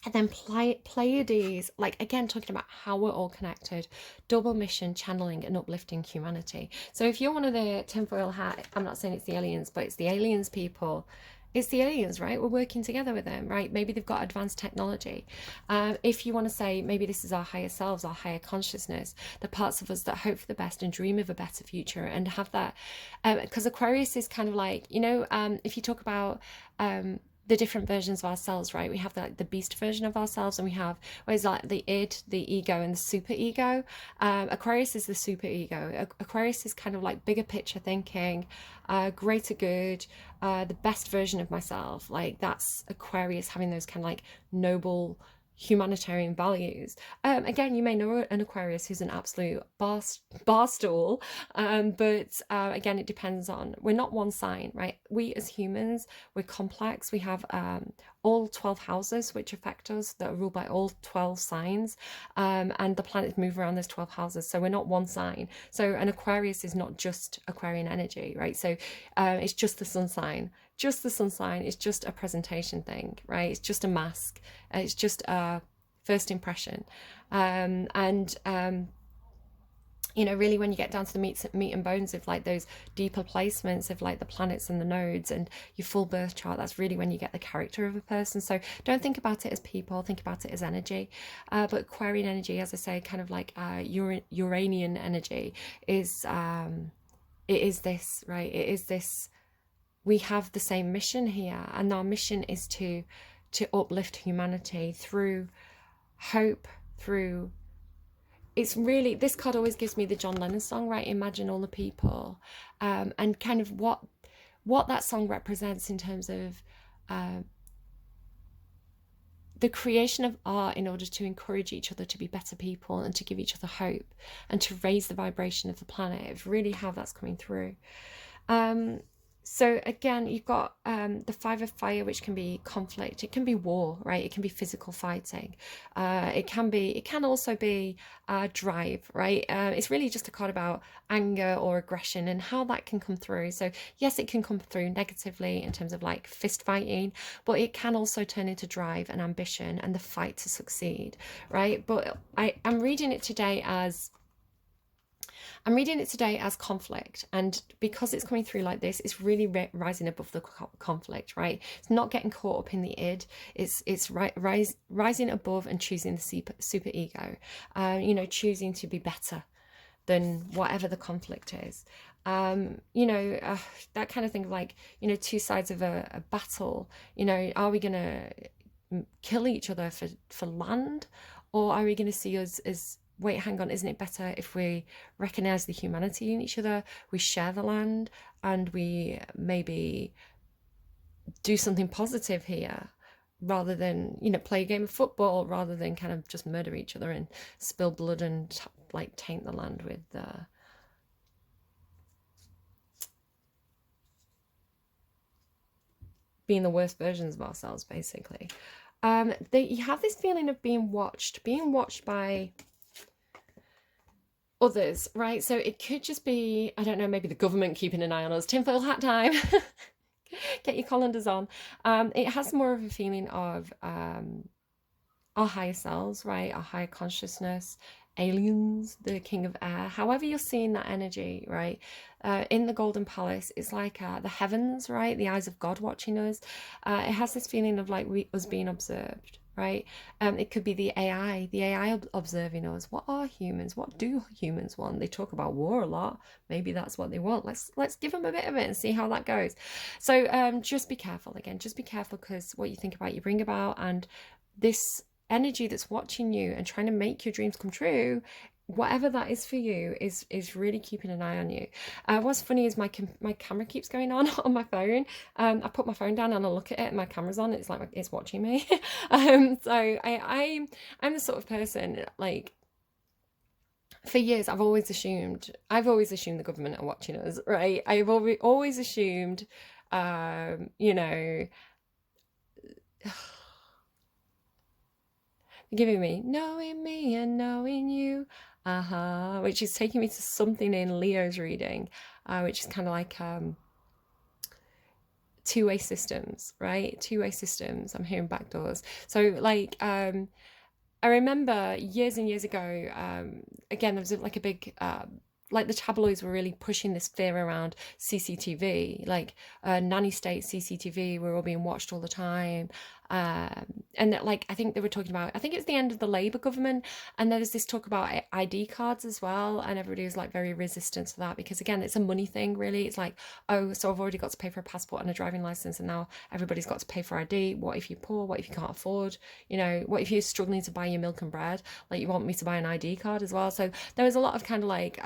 And then Pleiades, like, again, talking about how we're all connected, double mission, channeling and uplifting humanity. So if you're one of the tinfoil hat, I'm not saying it's the aliens, but it's the aliens people. It's the aliens, right? We're working together with them, right? Maybe they've got advanced technology. If you want to say, maybe this is our higher selves, our higher consciousness, the parts of us that hope for the best and dream of a better future, and have that, because Aquarius is kind of like, if you talk about the different versions of ourselves, right? We have like the beast version of ourselves, and we have what is like the id, the ego, and the super ego. Aquarius is the super ego. Aquarius is kind of like bigger picture thinking, greater good, the best version of myself. Like that's Aquarius, having those kind of like noble humanitarian values. Again, you may know an Aquarius who's an absolute bar stool, but again, it depends on, we're not one sign, right? We as humans, we're complex. We have all 12 houses which affect us, that are ruled by all 12 signs, and the planets move around those 12 houses, so we're not one sign. So an Aquarius is not just Aquarian energy, right? So it's just the sun sign. Just the sun sign is just a presentation thing, right? It's just a mask. It's just a first impression. You know, really when you get down to the meat and bones of like those deeper placements of like the planets and the nodes and your full birth chart, that's really when you get the character of a person. So don't think about it as people, think about it as energy. But Aquarian energy, as I say, kind of like Uranian energy is, it is this, right? It is this. We have the same mission here, and our mission is to uplift humanity through hope, through, it's really, this card always gives me the John Lennon song, right? Imagine all the people, and kind of what that song represents in terms of the creation of art in order to encourage each other to be better people and to give each other hope and to raise the vibration of the planet. Really how that's coming through. So again, you've got the Five of Fire, which can be conflict. It can be war, right? It can be physical fighting. It can also be drive, right? It's really just a card about anger or aggression and how that can come through. So yes, it can come through negatively in terms of like fist fighting, but it can also turn into drive and ambition and the fight to succeed, right? But I'm reading it today as conflict, and because it's coming through like this, it's really rising above the conflict, right? It's not getting caught up in the id. It's rising above and choosing the super ego. You know, choosing to be better than whatever the conflict is. You know, that kind of thing, like, you know, two sides of a battle. You know, are we gonna kill each other for land, or are we gonna see us as, wait, hang on, isn't it better if we recognize the humanity in each other, we share the land, and we maybe do something positive here, rather than, you know, play a game of football, rather than kind of just murder each other and spill blood and like taint the land with being the worst versions of ourselves, basically. You have this feeling of being watched by others, right? So it could just be, I don't know, maybe the government keeping an eye on us. Tinfoil hat time. Get your colanders on. It has more of a feeling of our higher selves, right? Our higher consciousness, aliens, the king of air, however you're seeing that energy, right? In the Golden Palace, it's like the heavens, right? The eyes of God watching us. It has this feeling of like us being observed, right? It could be the AI observing us. What are humans? What do humans want? They talk about war a lot. Maybe that's what they want. Let's give them a bit of it and see how that goes. So just be careful. Again, just be careful, because what you think about, you bring about, and this energy that's watching you and trying to make your dreams come true, whatever that is for you, is really keeping an eye on you. What's funny is my camera keeps going on my phone. I put my phone down and I look at it and my camera's on. It's like it's watching me. So I'm the sort of person, like, for years I've always assumed the government are watching us, right? I've always assumed, you know, giving me and knowing you, which is taking me to something in Leo's reading, which is kind of like two-way systems, right? Two-way systems. I'm hearing backdoors. So like I remember years and years ago, again, there was like a big like the tabloids were really pushing this fear around CCTV, like nanny state CCTV, we're all being watched all the time. And that, like, I think they were talking about, I think it was the end of the Labour government, and there was this talk about ID cards as well, and everybody was like very resistant to that because, again, it's a money thing, really. It's like, oh, so I've already got to pay for a passport and a driving license, and now everybody's got to pay for ID. What if you're poor? What if you can't afford? You know, what if you're struggling to buy your milk and bread? Like, you want me to buy an ID card as well? So there was a lot of kind of like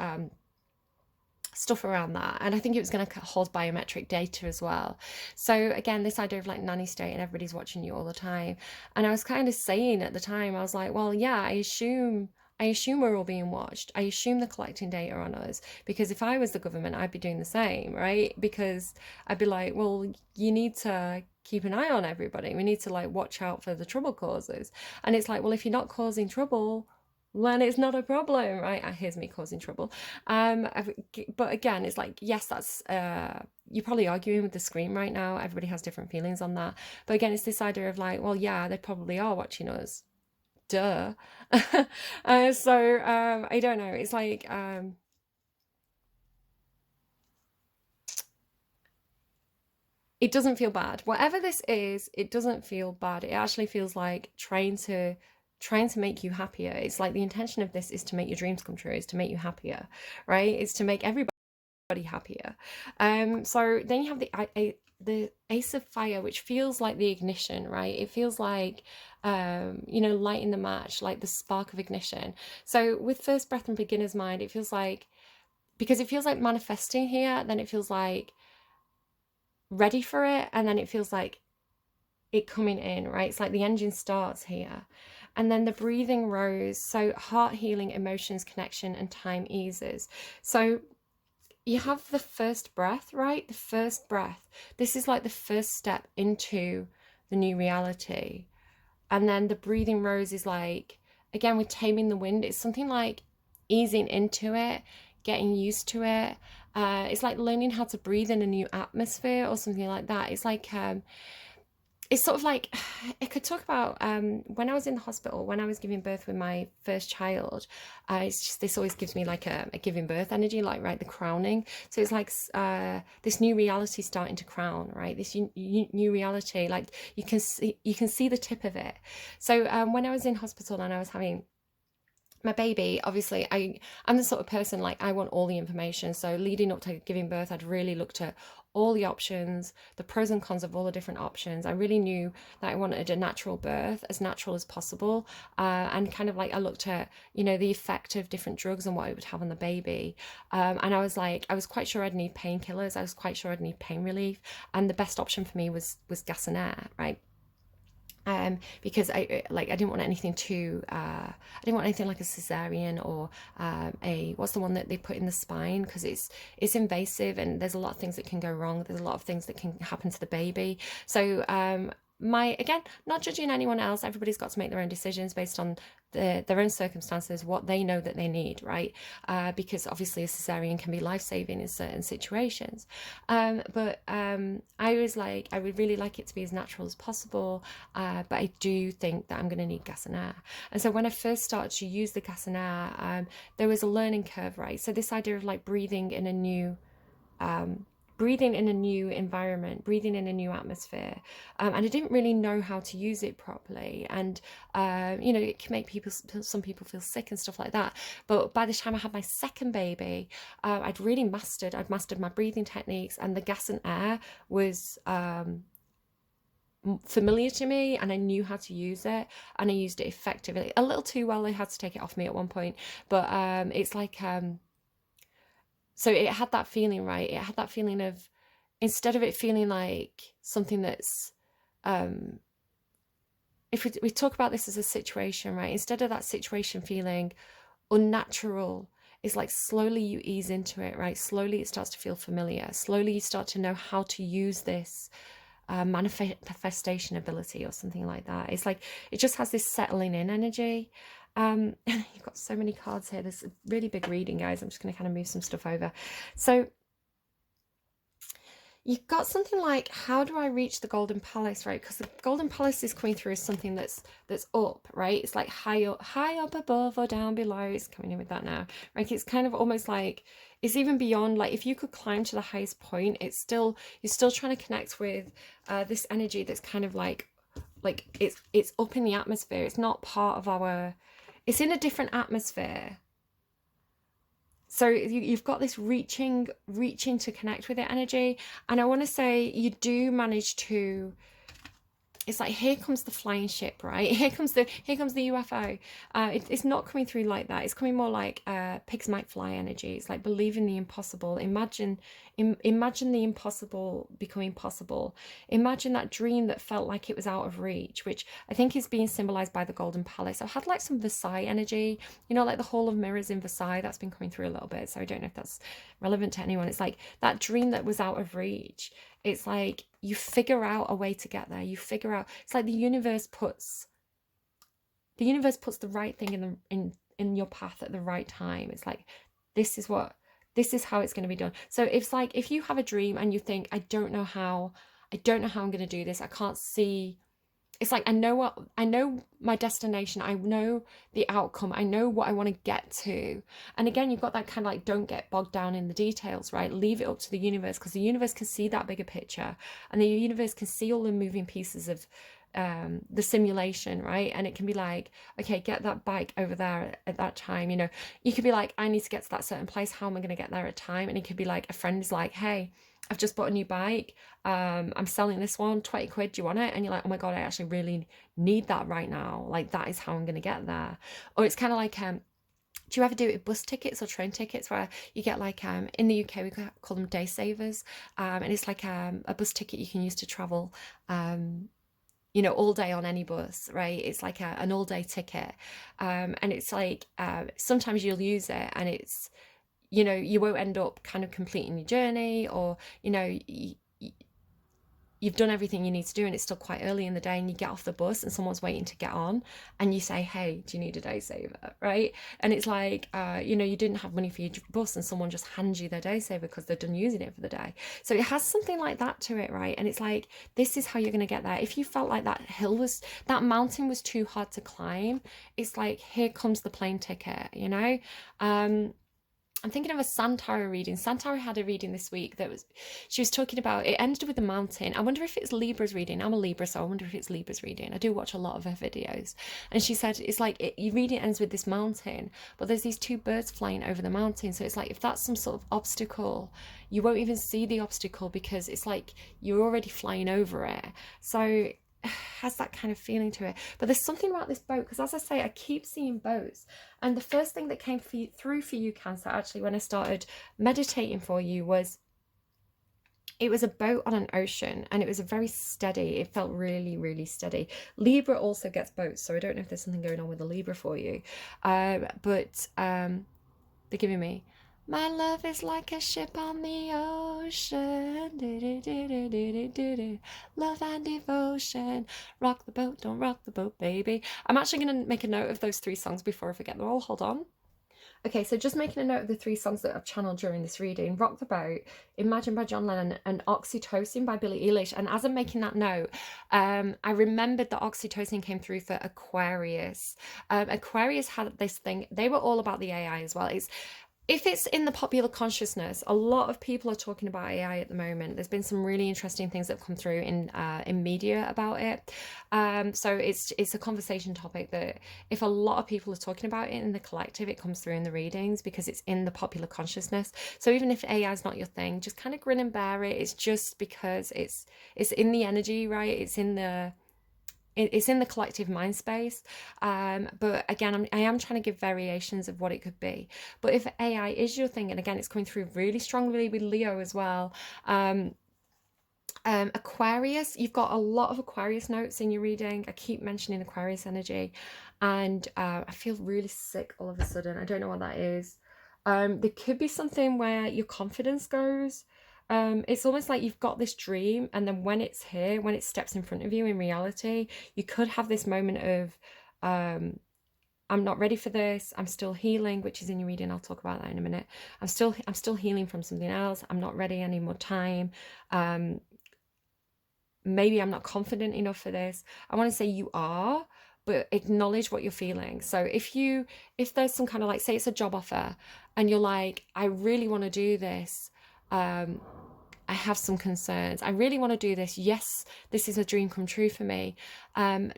stuff around that, and I think it was going to hold biometric data as well. So again, this idea of like nanny state and everybody's watching you all the time. And I was kind of saying at the time, I was like, well, yeah, I assume we're all being watched. I assume they're collecting data on us, because if I was the government, I'd be doing the same, right? Because I'd be like, well, you need to keep an eye on everybody. We need to like watch out for the trouble causers. And it's like, well, if you're not causing trouble, when it's not a problem, right? Here's me causing trouble. But again, it's like, yes, that's you're probably arguing with the screen right now. Everybody has different feelings on that. But again, it's this idea of like, well, yeah, they probably are watching us. Duh. So I don't know. It's like it doesn't feel bad. Whatever this is, it doesn't feel bad. It actually feels like trying to make you happier. It's like the intention of this is to make your dreams come true, is to make you happier, right? It's to make everybody happier. So then you have the Ace of Fire, which feels like the ignition, right? It feels like you know, lighting the match, like the spark of ignition. So with First Breath and Beginner's Mind, it feels like, because it feels like manifesting here, then it feels like ready for it, and then it feels like it coming in, right? It's like the engine starts here. And then the breathing rose, so heart healing, emotions, connection, and time eases. So you have the first breath, right? The first breath. This is like the first step into the new reality. And then the breathing rose is like, again, with taming the wind, it's something like easing into it, getting used to it. It's like learning how to breathe in a new atmosphere or something like that. It's like it's sort of like, I could talk about when I was in the hospital, when I was giving birth with my first child. It's just, this always gives me like a giving birth energy, like, right, the crowning. So it's like this new reality starting to crown, right? This new reality, like you can see the tip of it. So when I was in hospital and I was having my baby, obviously I'm the sort of person, like, I want all the information. So leading up to giving birth, I'd really looked at all the options, the pros and cons of all the different options. I really knew that I wanted a natural birth, as natural as possible, and kind of like I looked at, you know, the effect of different drugs and what it would have on the baby, and I was like, I was quite sure I'd need painkillers, I was quite sure I'd need pain relief, and the best option for me was gas and air, right? Because I didn't want anything too I didn't want anything like a cesarean or a, what's the one that they put in the spine, because it's invasive and there's a lot of things that can go wrong, there's a lot of things that can happen to the baby. So again, not judging anyone else, everybody's got to make their own decisions based on their own circumstances, what they know that they need, right? Because obviously a cesarean can be life-saving in certain situations, but I was like, I would really like it to be as natural as possible, but I do think that I'm going to need gas and air. And so when I first started to use the gas and air, there was a learning curve, right? So this idea of like breathing in a new environment, breathing in a new atmosphere, and I didn't really know how to use it properly, and you know, it can make some people feel sick and stuff like that. But by the time I had my second baby, I'd mastered my breathing techniques, and the gas and air was familiar to me, and I knew how to use it, and I used it effectively. A little too well, I had to take it off me at one point, but it's like so it had that feeling, right? It had that feeling of, instead of it feeling like something that's, if we talk about this as a situation, right? Instead of that situation feeling unnatural, it's like slowly you ease into it, right? Slowly it starts to feel familiar. Slowly you start to know how to use this manifestation ability or something like that. It's like, it just has this settling in energy. You've got so many cards here. There's a really big reading, guys. I'm just going to kind of move some stuff over. So you've got something like, how do I reach the Golden Palace, right? Because the Golden Palace is coming through as something that's up, right? It's like high up above or down below. It's coming in with that now, right? It's kind of almost like, it's even beyond, like, if you could climb to the highest point, you're still trying to connect with this energy that's kind of like like it's up in the atmosphere. It's not part of our, it's in a different atmosphere. So you've got this reaching to connect with it energy. And I want to say you do manage to, it's like, here comes the flying ship, right? Here comes the UFO. It's not coming through like that. It's coming more like pigs might fly energy. It's like, believe in the impossible. Imagine the impossible becoming possible. Imagine that dream that felt like it was out of reach, which I think is being symbolized by the Golden Palace. I've had like some Versailles energy, you know, like the Hall of Mirrors in Versailles. That's been coming through a little bit. So I don't know if that's relevant to anyone. It's like that dream that was out of reach. It's like you figure out a way to get there. You figure out, it's like the universe puts the right thing in your path at the right time. It's like, this is how it's going to be done. So it's like, if you have a dream and you think, I don't know how I'm going to do this. I can't see. It's like, I know my destination. I know the outcome. I know what I want to get to. And again, you've got that kind of like, don't get bogged down in the details, right? Leave it up to the universe, because the universe can see that bigger picture, and the universe can see all the moving pieces of the simulation, right? And it can be like, okay, get that bike over there at that time. You know, you could be like, I need to get to that certain place. How am I going to get there at time? And it could be like, a friend is like, hey, I've just bought a new bike. I'm selling this one, 20 quid. Do you want it? And you're like, oh my God, I actually really need that right now. Like, that is how I'm going to get there. Or it's kind of like, do you ever do it with bus tickets or train tickets, where you get like, in the UK, we call them day savers. And it's like a bus ticket you can use to travel, you know, all day on any bus, right? It's like an all day ticket. And it's like, sometimes you'll use it and it's, you know, you won't end up kind of completing your journey, or, you know, you've done everything you need to do and it's still quite early in the day, and you get off the bus and someone's waiting to get on, and you say, hey, do you need a day saver, right? And it's like, you know, you didn't have money for your bus and someone just hands you their day saver because they're done using it for the day. So it has something like that to it, right? And it's like, this is how you're going to get there. If you felt like that mountain was too hard to climb, it's like, here comes the plane ticket, you know? I'm thinking of a Santara reading. Santara had a reading this week she was talking about, it ended with a mountain. I wonder if it's Libra's reading. I'm a Libra, so I wonder if it's Libra's reading. I do watch a lot of her videos. And she said, it's like, your reading ends with this mountain, but there's these two birds flying over the mountain. So it's like, if that's some sort of obstacle, you won't even see the obstacle, because it's like, you're already flying over it. So has that kind of feeling to it. But there's something about this boat, because as I say, I keep seeing boats. And the first thing that came through for you, Cancer, actually, when I started meditating for you, was it was a boat on an ocean, and it was a very steady, it felt really, really steady. Libra also gets boats, so I don't know if there's something going on with the Libra for you. But they're giving me, my love is like a ship on the ocean. Love and devotion. Rock the boat, don't rock the boat, baby. I'm actually going to make a note of those 3 songs before I forget them all. Hold on. Okay, so just making a note of the 3 songs that I've channeled during this reading. Rock the Boat, Imagine by John Lennon, and Oxytocin by Billie Eilish. And as I'm making that note, I remembered that Oxytocin came through for Aquarius. Aquarius had this thing, they were all about the AI as well. If it's in the popular consciousness, a lot of people are talking about AI at the moment. There's been some really interesting things that have come through in media about it. So it's a conversation topic that if a lot of people are talking about it in the collective, it comes through in the readings because it's in the popular consciousness. So even if AI is not your thing, just kind of grin and bear it. It's just because it's in the energy, right? It's in the collective mind space. But again, I am trying to give variations of what it could be. But if AI is your thing, and again, it's coming through really strongly with Leo as well. Aquarius, you've got a lot of Aquarius notes in your reading. I keep mentioning Aquarius energy, and I feel really sick all of a sudden. I don't know what that is. There could be something where your confidence goes. It's almost like you've got this dream, and then when it's here, when it steps in front of you in reality, you could have this moment of, I'm not ready for this. I'm still healing, which is in your reading. I'll talk about that in a minute. I'm still healing from something else. I'm not ready, I need more time. Maybe I'm not confident enough for this. I want to say you are, but acknowledge what you're feeling. So if there's some kind of, like, say it's a job offer and you're like, I really want to do this, I have some concerns. I really want to do this. Yes, this is a dream come true for me.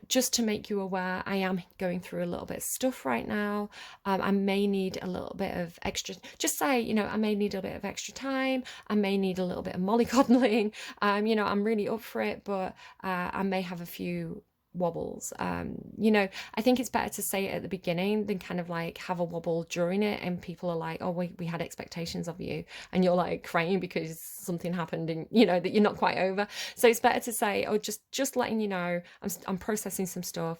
Just to make you aware, I am going through a little bit of stuff right now. I may need a little bit of extra, just say, you know, I may need a bit of extra time. I may need a little bit of mollycoddling. You know, I'm really up for it, but I may have a few wobbles. You know, I think it's better to say it at the beginning than kind of like have a wobble during it and people are like, oh, we had expectations of you, and you're like crying because something happened and you know that you're not quite over. So it's better to say, oh, just letting you know, I'm processing some stuff.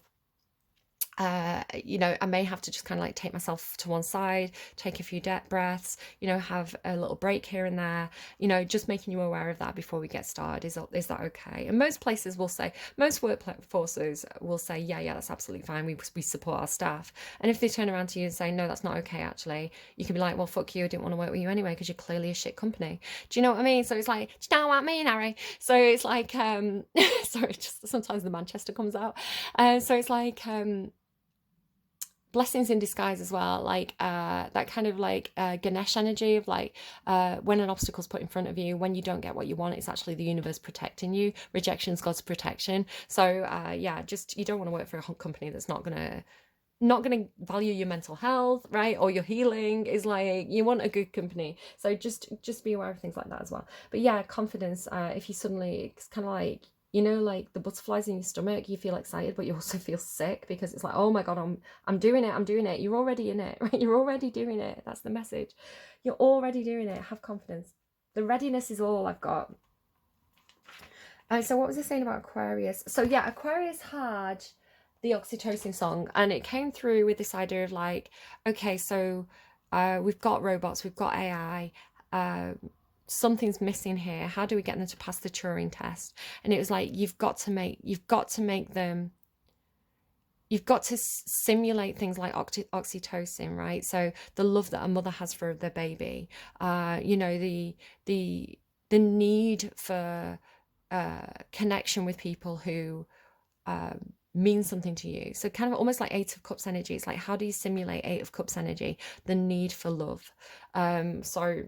You know, I may have to just kind of like take myself to one side, take a few deep breaths, you know, have a little break here and there, you know, just making you aware of that before we get started. Is that okay? And most places will say, most workforces will say, yeah, that's absolutely fine. We support our staff. And if they turn around to you and say, no, that's not okay, actually, you can be like, well, fuck you. I didn't want to work with you anyway because you're clearly a shit company. Do you know what I mean? So it's like, do you know what I mean, Harry? So it's like, sorry, just sometimes the Manchester comes out. So it's like, blessings in disguise as well, like that kind of like Ganesh energy of like when an obstacle's put in front of you, when you don't get what you want, it's actually the universe protecting you. Rejection's God's protection. So yeah, just you don't want to work for a company that's not gonna value your mental health, right, or your healing. Is like, you want a good company. So just be aware of things like that as well. But yeah, confidence, if you suddenly, it's kind of like, you know, like the butterflies in your stomach, you feel excited, but you also feel sick because it's like, oh my God, I'm doing it. You're already in it, right? You're already doing it. That's the message. You're already doing it. Have confidence. The readiness is all I've got. So what was I saying about Aquarius? So yeah, Aquarius had the oxytocin song, and it came through with this idea of like, okay, so we've got robots, we've got AI, something's missing here. How do we get them to pass the Turing test? And it was like, you've got to simulate things like oxytocin, right? So the love that a mother has for their baby, you know, the need for connection with people who mean something to you. So kind of almost like Eight of Cups energy. It's like, how do you simulate Eight of Cups energy? The need for love. So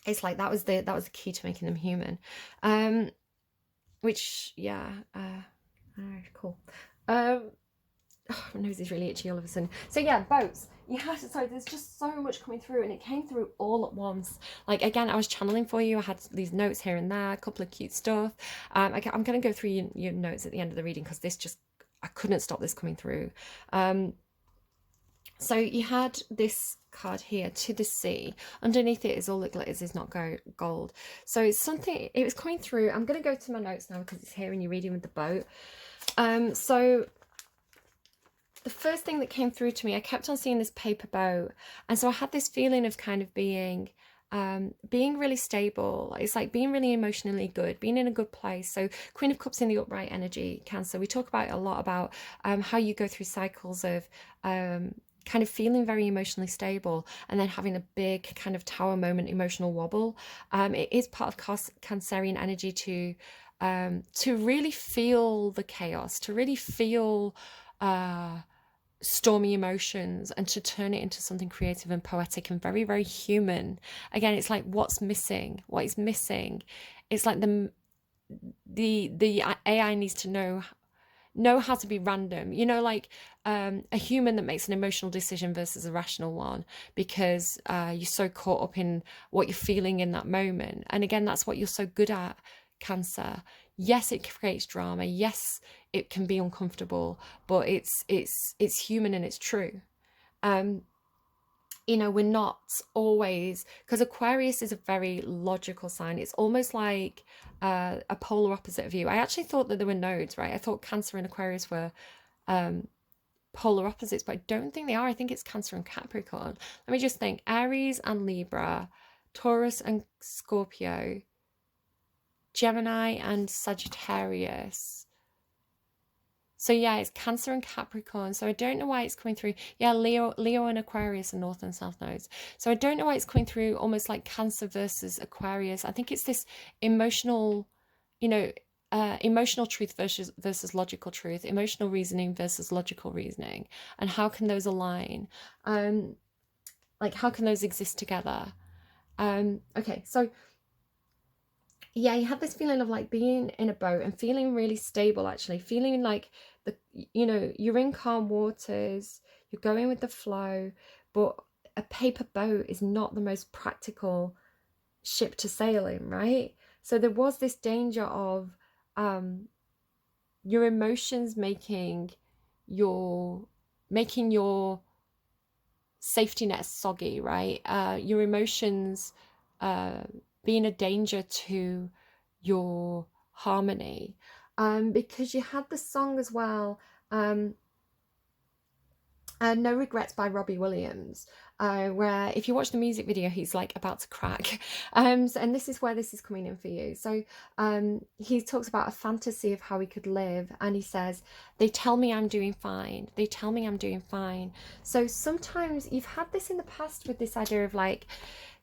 it's like that was the key to making them human. Which yeah, cool. Oh, my nose is really itchy all of a sudden. So yeah, boats. Sorry, there's just so much coming through, and it came through all at once. Like, again, I was channeling for you. I had these notes here and there, a couple of cute stuff. I'm going to go through your notes at the end of the reading because this just, I couldn't stop this coming through. So you had this card here, To the Sea. Underneath it is all that glitters is not gold. So it's something, it was coming through. I'm going to go to my notes now because it's here and you're reading with the boat. So the first thing that came through to me, I kept on seeing this paper boat. And so I had this feeling of kind of being really stable. It's like being really emotionally good, being in a good place. So Queen of Cups in the upright energy, Cancer. We talk about a lot about how you go through cycles of kind of feeling very emotionally stable and then having a big kind of tower moment emotional wobble. It is part of Cancerian energy to really feel the chaos, to really feel stormy emotions, and to turn it into something creative and poetic and very, very human. Again, it's like, what's missing? What is missing? It's like the AI needs to know how to be random, you know, like a human that makes an emotional decision versus a rational one, because you're so caught up in what you're feeling in that moment. And again, that's what you're so good at, Cancer. Yes, it creates drama. Yes, it can be uncomfortable, but it's human and it's true. You know, we're not always, because Aquarius is a very logical sign. It's almost like a polar opposite of you. I actually thought that there were nodes, right? I thought Cancer and Aquarius were polar opposites, but I don't think they are. I think it's Cancer and Capricorn. Let me just think. Aries and Libra, Taurus and Scorpio, Gemini and Sagittarius. So yeah, it's Cancer and Capricorn. So I don't know why it's coming through. Yeah, Leo and Aquarius are north and south nodes. So I don't know why it's coming through almost like Cancer versus Aquarius. I think it's this emotional, you know, emotional truth versus logical truth, emotional reasoning versus logical reasoning, and how can those align? Like, how can those exist together? Okay, so yeah, you have this feeling of like being in a boat and feeling really stable, actually, feeling like you're in calm waters, you're going with the flow, but a paper boat is not the most practical ship to sail in, right? So there was this danger of your emotions your making your safety net soggy, right? Your emotions being a danger to your harmony. Because you had the song as well, No Regrets by Robbie Williams, where if you watch the music video, he's like about to crack. And this is where this is coming in for you. So he talks about a fantasy of how he could live, and he says, they tell me I'm doing fine. They tell me I'm doing fine. So sometimes you've had this in the past with this idea of like,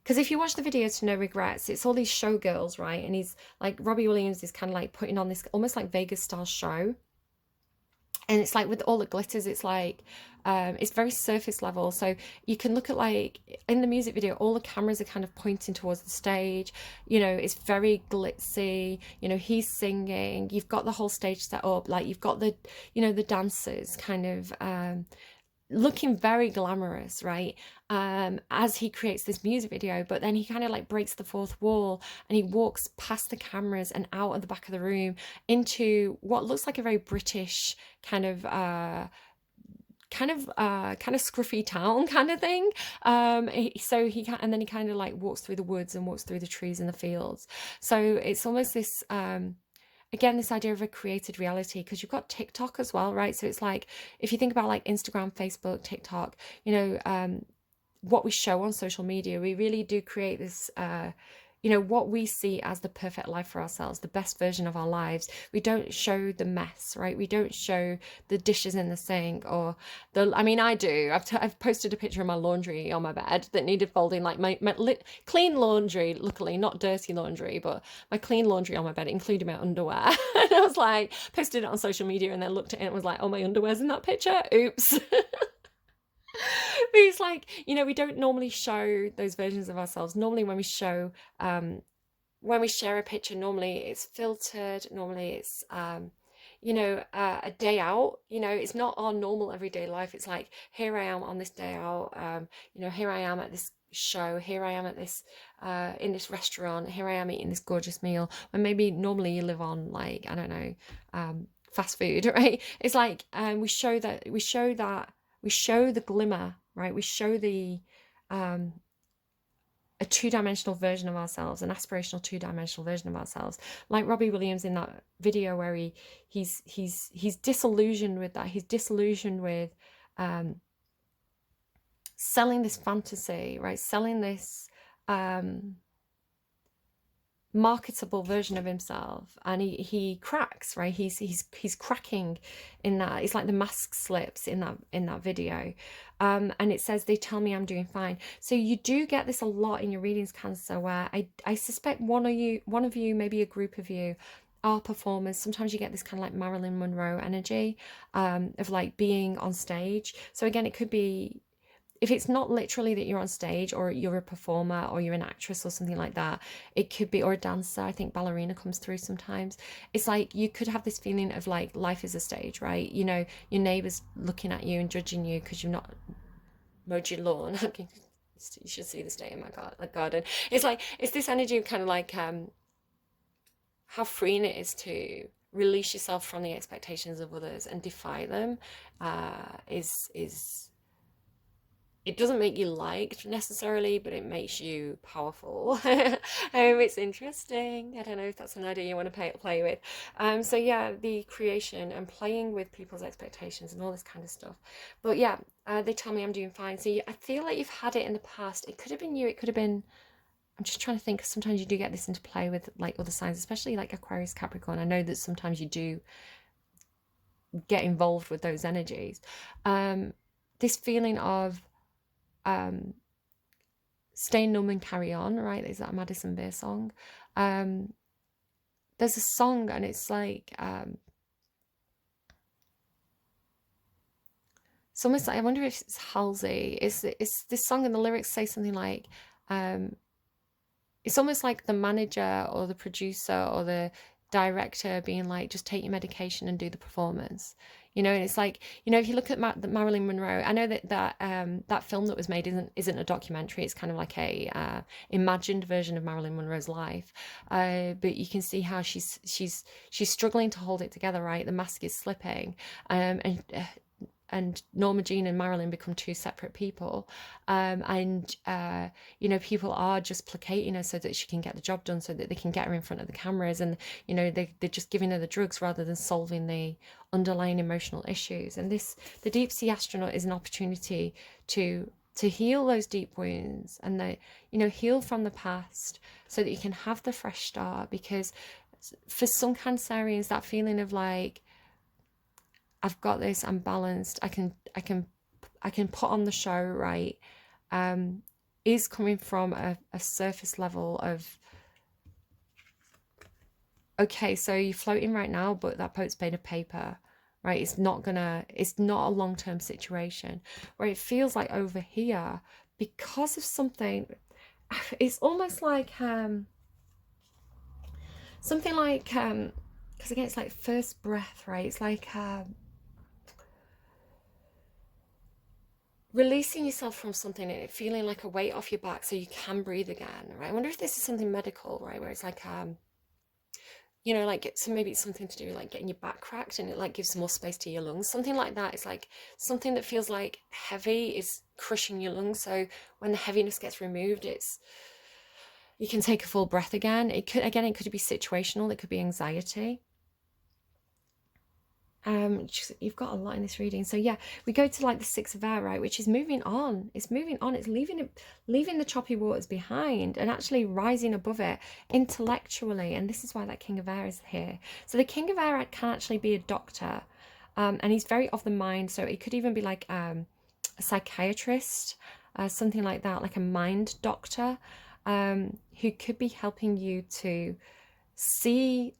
because if you watch the video to No Regrets, it's all these showgirls, right? And he's like, Robbie Williams is kind of like putting on this almost like Vegas style show. And it's like with all the glitters, it's like it's very surface level. So you can look at like in the music video, all the cameras are kind of pointing towards the stage. It's very glitzy. He's singing. You've got the whole stage set up. Like you've got the dancers kind of looking very glamorous, right? As he creates this music video, but then he kind of like breaks the fourth wall and he walks past the cameras and out of the back of the room into what looks like a very British kind of scruffy town kind of thing. So he can, and then he kind of like walks through the woods and walks through the trees and the fields. So it's almost this again, this idea of a created reality, because you've got TikTok as well, right? So it's like, if you think about like Instagram, Facebook, TikTok, what we show on social media, we really do create this, what we see as the perfect life for ourselves, the best version of our lives. We don't show the mess, right? We don't show the dishes in the sink or I do. I've posted a picture of my laundry on my bed that needed folding, like my clean laundry, luckily not dirty laundry, but my clean laundry on my bed, including my underwear. And I was like, posted it on social media and then looked at it and was like, oh, my underwear's in that picture. Oops. But it's like, we don't normally show those versions of ourselves. Normally when we share a picture, normally it's filtered, normally it's a day out. It's not our normal everyday life. It's like, here I am on this day out, here I am at this show, here I am at this in this restaurant, here I am eating this gorgeous meal, when maybe normally you live on, like, I don't know, fast food, right? It's like we show the glimmer, right? We show the a two-dimensional version of ourselves, an aspirational two-dimensional version of ourselves, like Robbie Williams in that video where he's disillusioned with that. He's disillusioned with selling this fantasy, right? Selling this marketable version of himself, and he cracks, right? He's cracking in that. It's like the mask slips in that video, and it says, they tell me I'm doing fine. So you do get this a lot in your readings, Cancer, where I suspect one of you, maybe a group of you, are performers. Sometimes you get this kind of like Marilyn Monroe energy of like being on stage. So again, it could be, if it's not literally that you're on stage or you're a performer or you're an actress or something like that, it could be, or a dancer. I think ballerina comes through sometimes. It's like you could have this feeling of like life is a stage, right? Your neighbour's looking at you and judging you because you've not mowed your lawn. You should see the state in my garden. It's like, it's this energy of kind of like how freeing it is to release yourself from the expectations of others and defy them. It doesn't make you liked necessarily, but it makes you powerful. It's interesting. I don't know if that's an idea you want to play with. So yeah, the creation and playing with people's expectations and all this kind of stuff. But yeah, they tell me I'm doing fine. So I feel like you've had it in the past. It could have been you. It could have been. I'm just trying to think. Sometimes you do get this into play with like other signs, especially like Aquarius, Capricorn. I know that sometimes you do get involved with those energies. This feeling of stay numb and carry on, right? Is that a Madison Beer song? There's a song and it's like it's almost like, I wonder if it's Halsey. It's this song and the lyrics say something like it's almost like the manager or the producer or the director being like, just take your medication and do the performance. And it's like, if you look at Marilyn Monroe, I know that film that was made isn't a documentary. It's kind of like a imagined version of Marilyn Monroe's life, but you can see how she's struggling to hold it together, right? The mask is slipping, and Norma Jean and Marilyn become two separate people. And people are just placating her so that she can get the job done, so that they can get her in front of the cameras. And, they're just giving her the drugs rather than solving the underlying emotional issues. And the deep sea astronaut is an opportunity to heal those deep wounds and heal from the past so that you can have the fresh start. Because for some Cancerians, that feeling of like, I've got this, I'm balanced, I can put on the show, right, is coming from a surface level of, okay, so you're floating right now, but that boat's made of paper, right? It's not a long-term situation. Where it feels like over here, because of something, it's almost like something like, because again, it's like first breath, right? It's like releasing yourself from something and it feeling like a weight off your back so you can breathe again, right? I wonder if this is something medical, right? Where it's like, so maybe it's something to do like getting your back cracked and it like gives more space to your lungs. Something like that. It's like something that feels like heavy is crushing your lungs. So when the heaviness gets removed, you can take a full breath again. It could be situational. It could be anxiety. You've got a lot in this reading. So yeah, we go to like the Six of Air, right, which is moving on. It's moving on. It's leaving the choppy waters behind and actually rising above it intellectually. And this is why that King of Air is here. So the King of Air can actually be a doctor, and he's very of the mind. So it could even be like a psychiatrist, something like that, like a mind doctor, who could be helping you to see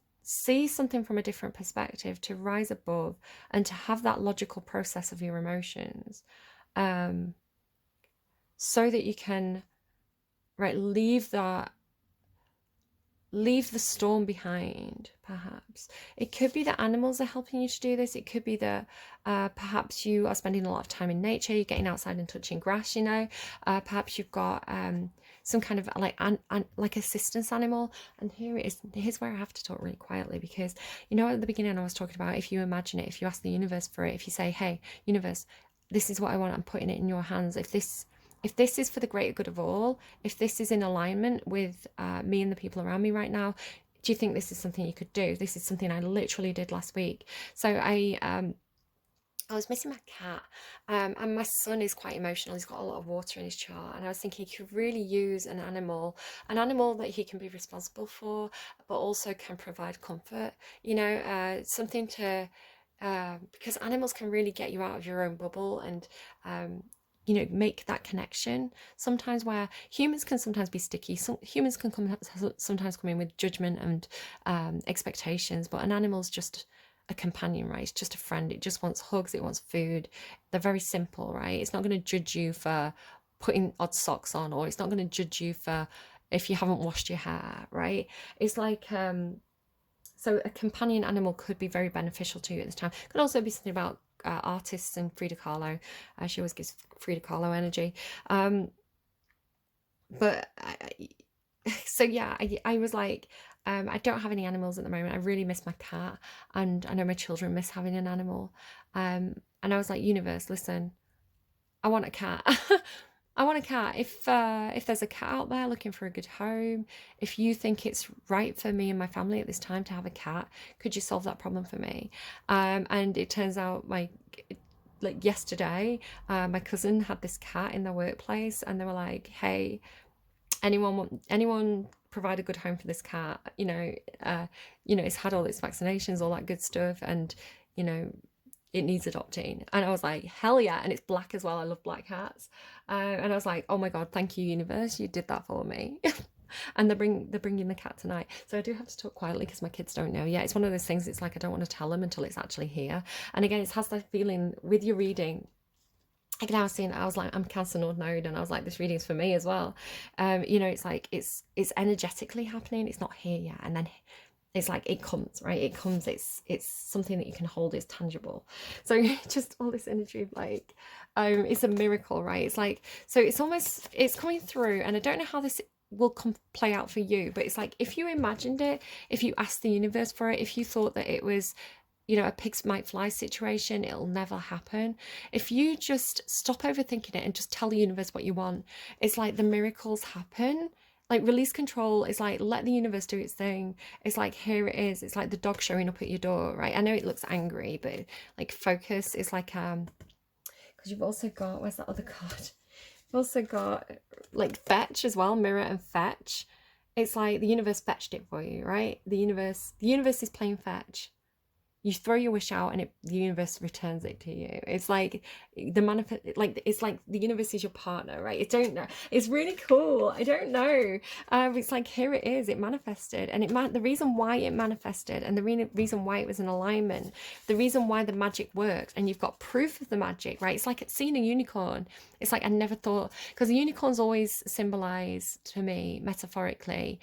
something from a different perspective, to rise above and to have that logical process of your emotions, so that you can, right, leave the storm behind. Perhaps it could be that animals are helping you to do this. It could be that perhaps you are spending a lot of time in nature, you're getting outside and touching grass, perhaps you've got some kind of like assistance animal. And here's where I have to talk really quietly, because at the beginning I was talking about, if you imagine it, if you ask the universe for it, if you say, hey universe, this is what I want, I'm putting it in your hands, if this is for the greater good of all, if this is in alignment with me and the people around me right now, do you think this is something you could do? This is something I literally did last week. So I was missing my cat, and my son is quite emotional. He's got a lot of water in his chart, and I was thinking he could really use an animal that he can be responsible for, but also can provide comfort. Something to, because animals can really get you out of your own bubble and make that connection. Sometimes where humans can sometimes be sticky. Some humans can sometimes come in with judgment and expectations, but an animal's just a companion, right? It's just a friend. It just wants hugs, it wants food. They're very simple, right? It's not going to judge you for putting odd socks on, or it's not going to judge you for if you haven't washed your hair, right? It's like so a companion animal could be very beneficial to you at this time. Could also be something about artists and Frida Kahlo. She always gives Frida Kahlo energy. So yeah, I was like, I don't have any animals at the moment. I really miss my cat, and I know my children miss having an animal. And I was like, universe, listen, I want a cat. I want a cat. If there's a cat out there looking for a good home, if you think it's right for me and my family at this time to have a cat, could you solve that problem for me? And it turns out yesterday, my cousin had this cat in their workplace, and they were like, hey, anyone provide a good home for this cat, it's had all its vaccinations, all that good stuff, and it needs adopting. And I was like, hell yeah. And it's black as well. I love black cats. And I was like, oh my god, thank you universe, you did that for me. And they're bringing the cat tonight, so I do have to talk quietly because my kids don't know yet. It's one of those things, it's like I don't want to tell them until it's actually here. And again, it has that feeling with your reading, again, I was like, I'm Cancer North Node, and I was like, this reading's for me as well. You know, it's like it's energetically happening. It's not here yet, and then it's like it comes, right? It comes. It's something that you can hold. It's tangible. So just all this energy of like, it's a miracle, right? It's like, so it's almost, it's coming through, and I don't know how this will play out for you, but it's like, if you imagined it, if you asked the universe for it, if you thought that it was, you know, a pigs might fly situation, it'll never happen. If you just stop overthinking it and just tell the universe what you want, it's like the miracles happen. Like release control is like, let the universe do its thing. It's like, here it is. It's like the dog showing up at your door, right? I know it looks angry, but like focus is like, because you've also got, where's that other card? You've also got like fetch as well, mirror and fetch. It's like the universe fetched it for you, right? The universe is playing fetch. You throw your wish out, and the universe returns it to you. It's like the it's like the universe is your partner, right? I don't know. It's really cool. I don't know. It's like, here it is. It manifested, and the reason why it manifested, and the reason why it was in alignment, the reason why the magic works, and you've got proof of the magic, right? It's like seeing a unicorn. It's like, I never thought, because the unicorns always symbolize to me metaphorically.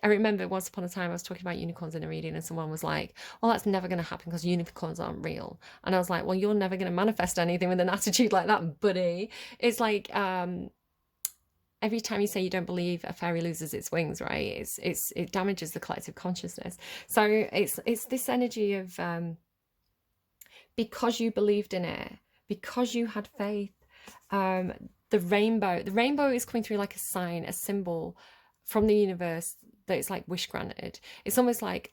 I remember once upon a time I was talking about unicorns in a reading, and someone was like, well, that's never going to happen because unicorns aren't real. And I was like, well, you're never going to manifest anything with an attitude like that, buddy. It's like, every time you say you don't believe, a fairy loses its wings, right? It damages the collective consciousness. So it's this energy of, because you believed in it, because you had faith, the rainbow is coming through like a sign, a symbol from the universe, that it's like wish granted. It's almost like,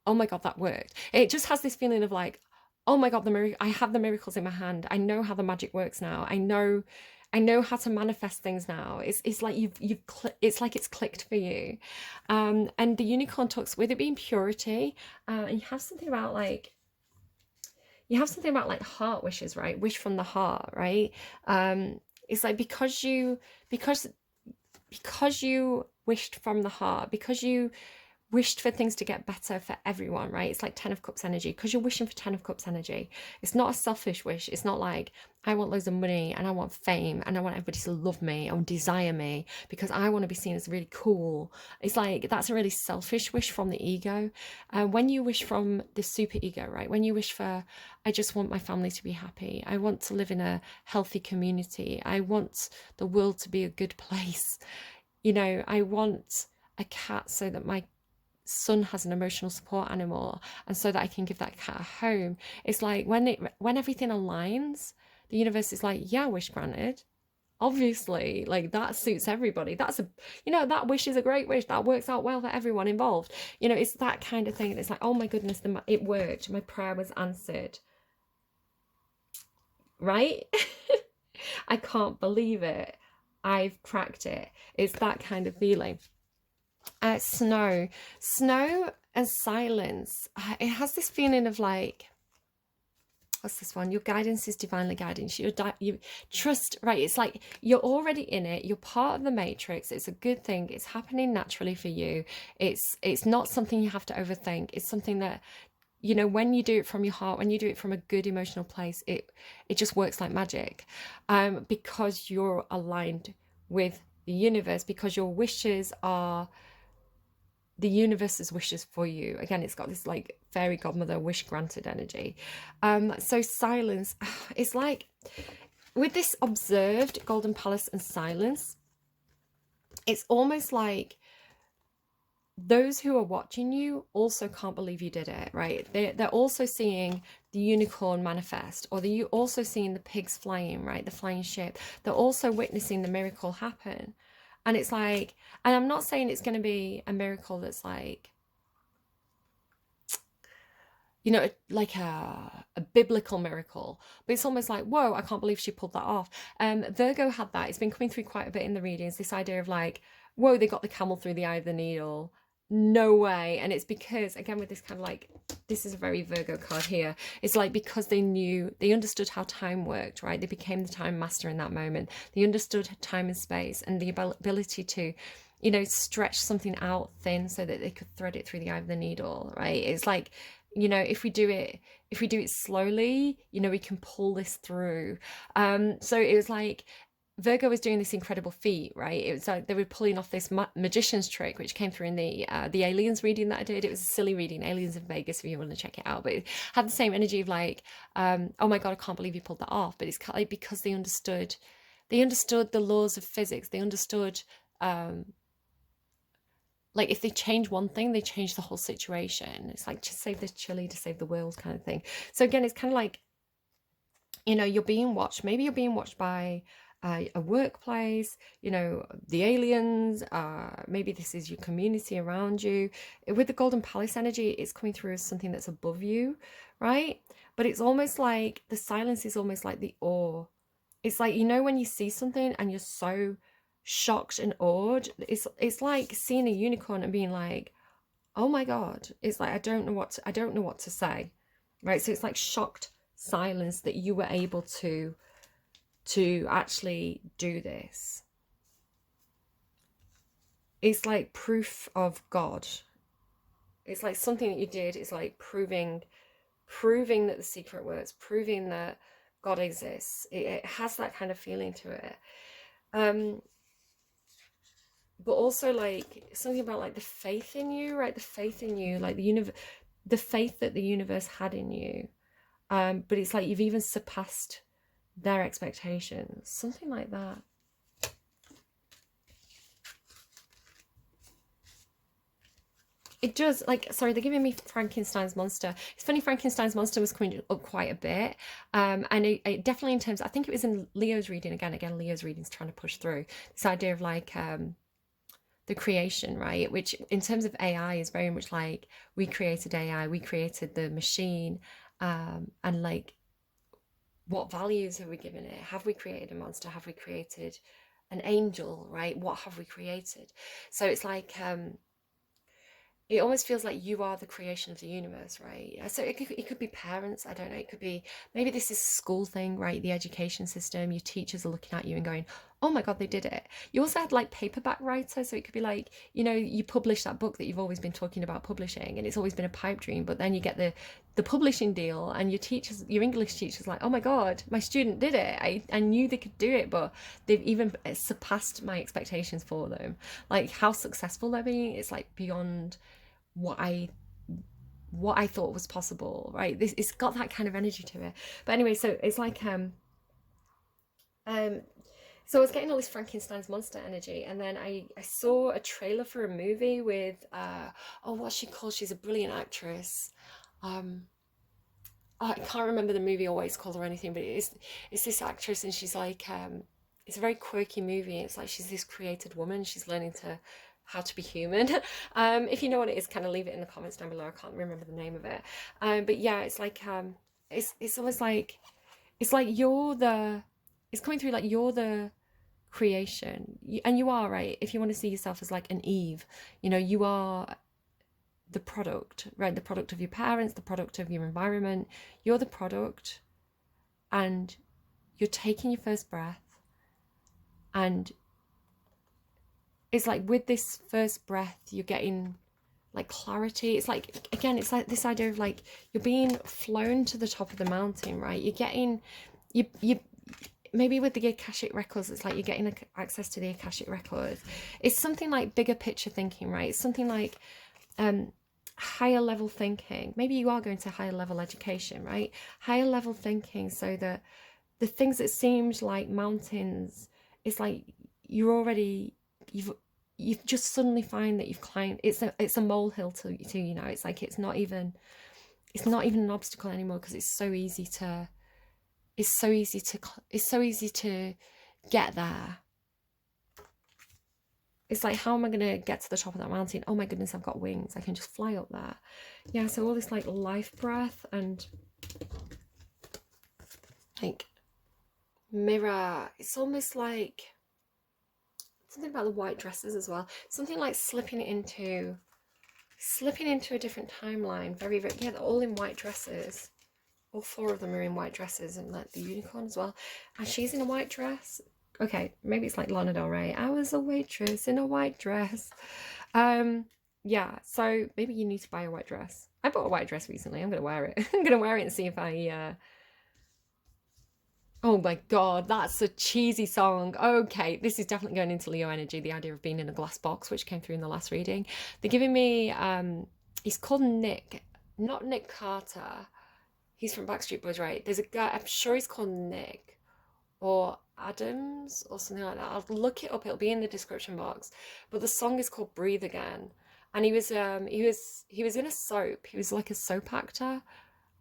oh my God, that worked. It just has this feeling of like, oh my God, I have the miracles in my hand. I know how the magic works now. I know how to manifest things now. It's like it's like it's clicked for you. And the unicorn talks, with it being purity, and you have something about like heart wishes, right? Wish from the heart, right? It's like, because you wished from the heart, because you wished for things to get better for everyone, right? It's like 10 of Cups energy, because you're wishing for 10 of Cups energy. It's not a selfish wish. It's not like, I want loads of money and I want fame and I want everybody to love me or desire me because I want to be seen as really cool. It's like, that's a really selfish wish from the ego. When you wish from the super ego, right? When you wish for, I just want my family to be happy. I want to live in a healthy community. I want the world to be a good place. You know, I want a cat so that my son has an emotional support animal, and so that I can give that cat a home. It's like, when everything aligns, the universe is like, yeah, wish granted. Obviously, like, that suits everybody. That wish is a great wish. That works out well for everyone involved. You know, it's that kind of thing. It's like, oh my goodness, it worked. My prayer was answered. Right? I can't believe it. I've cracked it. It's that kind of feeling. Snow and silence. It has this feeling of like, what's this one? Your guidance is divinely guiding you. You trust, right? It's like, you're already in it. You're part of the matrix. It's a good thing. It's happening naturally for you. It's not something you have to overthink. It's something that, you know, when you do it from your heart, when you do it from a good emotional place, it just works like magic, because you're aligned with the universe, because your wishes are the universe's wishes for you. Again, it's got this like fairy godmother wish granted energy. So silence, it's like, with this observed golden palace and silence, it's almost like those who are watching you also can't believe you did it, right? They're also seeing the unicorn manifest, or you also seeing the pigs flying, right? The flying ship. They're also witnessing the miracle happen. And it's like, and I'm not saying it's going to be a miracle that's like, you know, like a biblical miracle, but it's almost like, whoa, I can't believe she pulled that off. Virgo had that. It's been coming through quite a bit in the readings, this idea of like, whoa, they got the camel through the eye of the needle. No way. And it's because, again, with this kind of like, this is a very Virgo card here. It's like, because they understood how time worked, right? They became the time master in that moment. They understood time and space and the ability to, you know, stretch something out thin so that they could thread it through the eye of the needle, right? It's like, You know, if we do it slowly, you know, we can pull this through. So it was like Virgo was doing this incredible feat, right? It was like they were pulling off this magician's trick, which came through in the aliens reading that I did. It was a silly reading, Aliens in Vegas, if you want to check it out. But it had the same energy of like, oh my God, I can't believe you pulled that off. But it's kind of like because they understood the laws of physics. They understood, like if they change one thing, they change the whole situation. It's like to save this chili, to save the world kind of thing. So again, it's kind of like, you know, you're being watched. Maybe you're being watched by a workplace, you know, the aliens, maybe this is your community around you. With the Golden Palace energy, it's coming through as something that's above you, right? But it's almost like the silence is almost like the awe. It's like, you know, when you see something and you're so shocked and awed, it's like seeing a unicorn and being like, oh my God. It's like I don't know what to say, right? So it's like shocked silence that you were able to actually do this. It's like proof of God. It's like something that you did is like proving that the secret works, proving that God exists. It has that kind of feeling to it. But also like something about like the faith in you, right? The faith in you, like the faith that the universe had in you. But it's like you've even surpassed their expectations, something like that. It does, like, sorry, they're giving me Frankenstein's monster. It's funny, Frankenstein's monster was coming up quite a bit. And it definitely in terms, I think it was in Leo's reading, again, Leo's reading's trying to push through this idea of like the creation, right? Which in terms of AI is very much like we created AI, we created the machine, and like what values have we given it? Have we created a monster? Have we created an angel, right? What have we created? So it's like it almost feels like you are the creation of the universe, right? So it could be parents, I don't know, it could be, maybe this is a school thing, right? The education system, your teachers are looking at you and going, oh my God, they did it. You also had like paperback writer, so it could be like, you know, you publish that book that you've always been talking about publishing and it's always been a pipe dream, but then you get the publishing deal and your English teacher's like, oh my God, my student did it. I knew they could do it, but they've even surpassed my expectations for them. Like how successful they're being, it's like beyond what I thought was possible, right? It's got that kind of energy to it. But anyway, so it's like so I was getting all this Frankenstein's monster energy, and then I saw a trailer for a movie with oh, what's she called? She's a brilliant actress. I can't remember the movie or what it's called or anything, but it's this actress, and she's like it's a very quirky movie. It's like she's this created woman. She's learning how to be human. If you know what it is, kind of leave it in the comments down below. I can't remember the name of it. But yeah, it's like it's almost like it's like it's coming through like you're the creation, and you are, right? If you want to see yourself as like an Eve, you know, you are the product, right? The product of your parents, the product of your environment. You're the product, and you're taking your first breath, and it's like with this first breath you're getting like clarity. It's like, again, it's like this idea of like you're being flown to the top of the mountain, right? You're getting you maybe with the Akashic records, it's like you're getting access to the Akashic records. It's something like bigger picture thinking, right? It's something like higher level thinking. Maybe you are going to higher level education, right? Higher level thinking, so that the things that seemed like mountains, it's like you've just suddenly find that you've climbed. It's a molehill to you know. It's like it's not even an obstacle anymore, because it's so easy to get there. It's like, how am I going to get to the top of that mountain? Oh my goodness, I've got wings. I can just fly up there. Yeah, so all this like life breath and like mirror. It's almost like something about the white dresses as well. Something like slipping into a different timeline. Very, very, yeah, they're all in white dresses. All four of them are in white dresses, and like the unicorn as well. And she's in a white dress. Okay, maybe it's like Lana Del Rey. I was a waitress in a white dress. yeah, so maybe you need to buy a white dress. I bought a white dress recently. I'm gonna wear it. I'm gonna wear it and see if I oh my god, that's a cheesy song. Okay, this is definitely going into Leo energy, the idea of being in a glass box, which came through in the last reading. They're giving me he's called Nick, not Nick Carter. He's from Backstreet Boys, right? There's a guy, I'm sure he's called Nick or Adams or something like that. I'll look it up, it'll be in the description box. But the song is called Breathe Again. And he was in a soap. He was like a soap actor.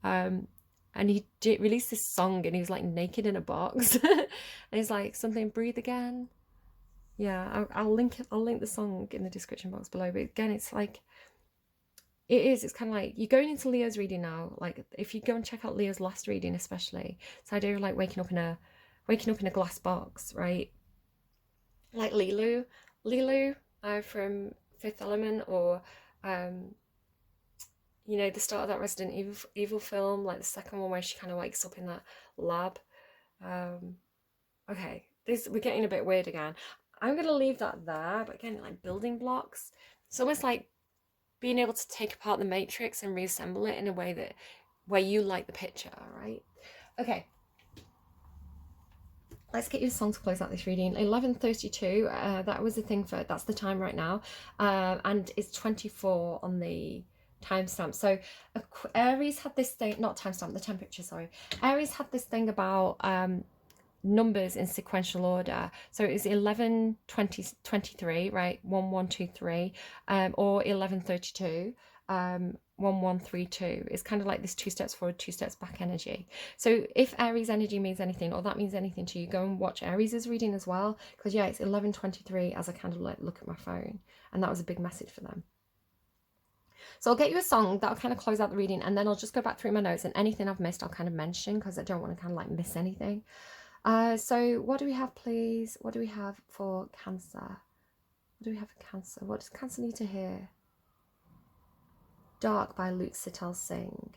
Um and he did release this song and he was like naked in a box. And he's like something breathe again. Yeah, I'll link the song in the description box below. But again, it's like it's kind of like you're going into Leo's reading now. Like if you go and check out Leo's last reading, especially, it's the idea of like waking up in a glass box, right? Like Lilu from Fifth Element, or um, the start of that Resident Evil film, like the second one where she kind of wakes up in that lab. Um, okay, we're getting a bit weird again. I'm gonna leave that there, but again, like building blocks. It's almost like being able to take apart the matrix and reassemble it in a way that where you like the picture, right? Okay. Let's get you a song to close out this reading. 11:32. That was the thing that's the time right now, and it's 24 on the timestamp. So Aries had this thing, not timestamp, the temperature. Sorry, Aries had this thing about numbers in sequential order. So it was 11, 20, 23, right? 1, 1, 2, 3, or 11:32. 1, 1, 3, 2. It's kind of like this 2 steps forward, 2 steps back energy. So if Aries energy means anything, or that means anything to you, go and watch Aries' reading as well. Because yeah, it's 11:23 as I kind of like look at my phone, and that was a big message for them. So I'll get you a song that'll kind of close out the reading, and then I'll just go back through my notes, and anything I've missed I'll kind of mention because I don't want to kind of like miss anything. So what do we have, please? What do we have for Cancer? What do we have for Cancer? What does Cancer need to hear? Dark by Luke Sitel Singh.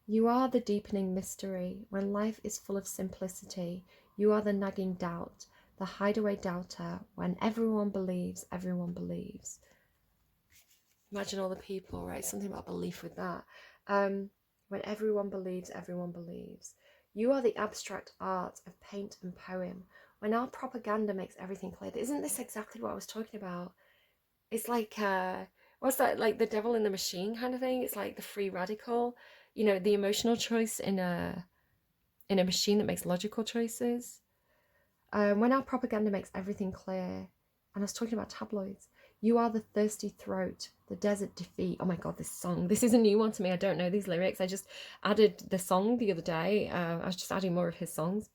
You are the deepening mystery. When life is full of simplicity, you are the nagging doubt, the hideaway doubter. When everyone believes, everyone believes. Imagine all the people, right? Something about belief with that. When everyone believes, everyone believes. You are the abstract art of paint and poem. When our propaganda makes everything clear. Isn't this exactly what I was talking about? It's like, what's that? Like the devil in the machine kind of thing. It's like the free radical, the emotional choice in a machine that makes logical choices. When our propaganda makes everything clear, and I was talking about tabloids, you are the thirsty throat, the desert defeat. Oh my god, this song. This is a new one to me. I don't know these lyrics. I just added the song the other day. I was just adding more of his songs.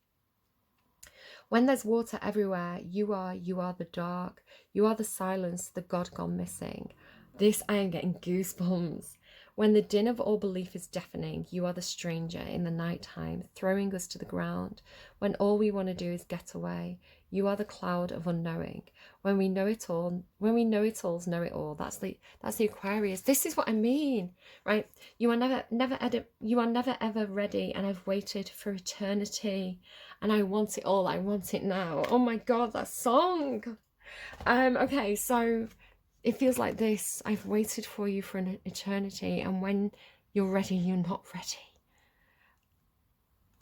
When there's water everywhere, you are the dark. You are the silence, the God gone missing. This, I am getting goosebumps. When the din of all belief is deafening, you are the stranger in the night time, throwing us to the ground. When all we want to do is get away, you are the cloud of unknowing. When we know it all, know it all. That's the Aquarius. This is what I mean, right? You are never ever ready, and I've waited for eternity, and I want it all. I want it now. Oh my god, that song. Okay, so it feels like this. I've waited for you for an eternity, and when you're ready, you're not ready.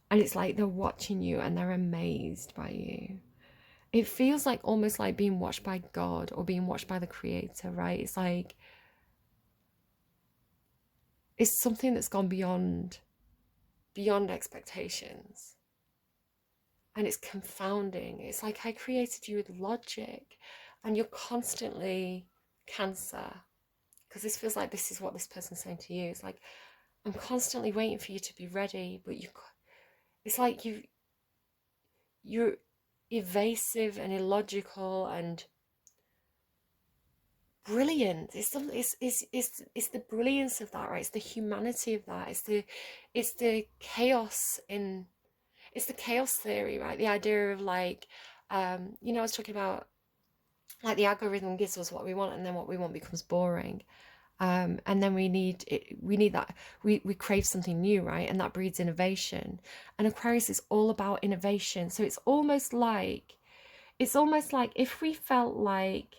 And it's like they're watching you and they're amazed by you. It feels like almost like being watched by God or being watched by the Creator, right? It's like it's something that's gone beyond expectations. And it's confounding. It's like I created you with logic, and you're constantly Cancer, because this feels like this is what this person's saying to you. It's like I'm constantly waiting for you to be ready, but it's like you're evasive and illogical and brilliant. It's the brilliance of that, right? It's the humanity of that. It's the chaos it's the chaos theory, right? The idea of like I was talking about like the algorithm gives us what we want, and then what we want becomes boring. And then we need that we crave something new, right? And that breeds innovation. And Aquarius is all about innovation. So it's almost like if we felt like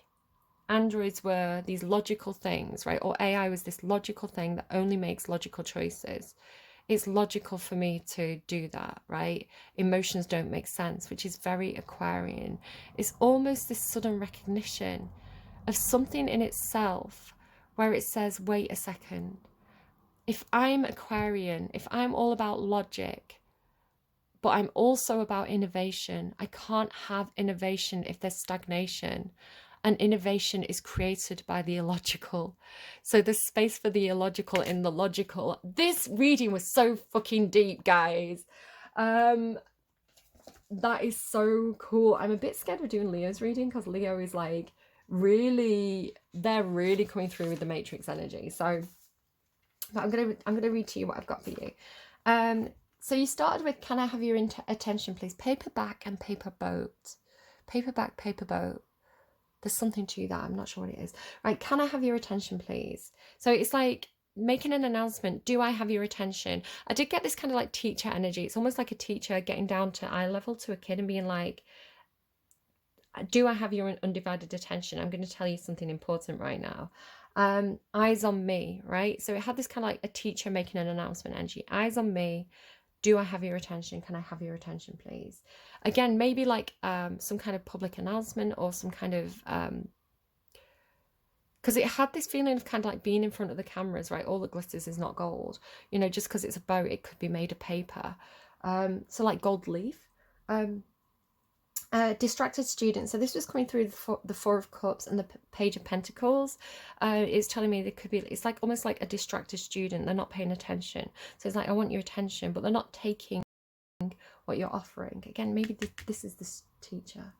androids were these logical things, right? Or AI was this logical thing that only makes logical choices. It's logical for me to do that, right? Emotions don't make sense, which is very Aquarian. It's almost this sudden recognition of something in itself where it says, wait a second. If I'm Aquarian, if I'm all about logic, but I'm also about innovation, I can't have innovation if there's stagnation. And innovation is created by the illogical. So there's space for the illogical in the logical. This reading was so fucking deep, guys. That is so cool. I'm a bit scared of doing Leo's reading because Leo is like really, they're really coming through with the matrix energy. So but I'm gonna read to you what I've got for you. So you started with, can I have your attention please? Paperback and paper boat. Paperback, paper boat. There's something to that. I'm not sure what it is. Right, can I have your attention, please? So it's like making an announcement. Do I have your attention? I did get this kind of like teacher energy. It's almost like a teacher getting down to eye level to a kid and being like, do I have your undivided attention? I'm going to tell you something important right now. Eyes on me, right? So it had this kind of like a teacher making an announcement energy. Eyes on me. Do I have your attention? Can I have your attention, please? Again, maybe like some kind of public announcement or some kind of... because it had this feeling of kind of like being in front of the cameras, right? All that glitters is not gold. You know, just because it's a boat, it could be made of paper. So like gold leaf. Distracted student. So this was coming through the Four of Cups and the Page of Pentacles. It's telling me there could be, it's like almost like a distracted student. They're not paying attention. So it's like, I want your attention, but they're not taking what you're offering. Again, maybe this is this teacher.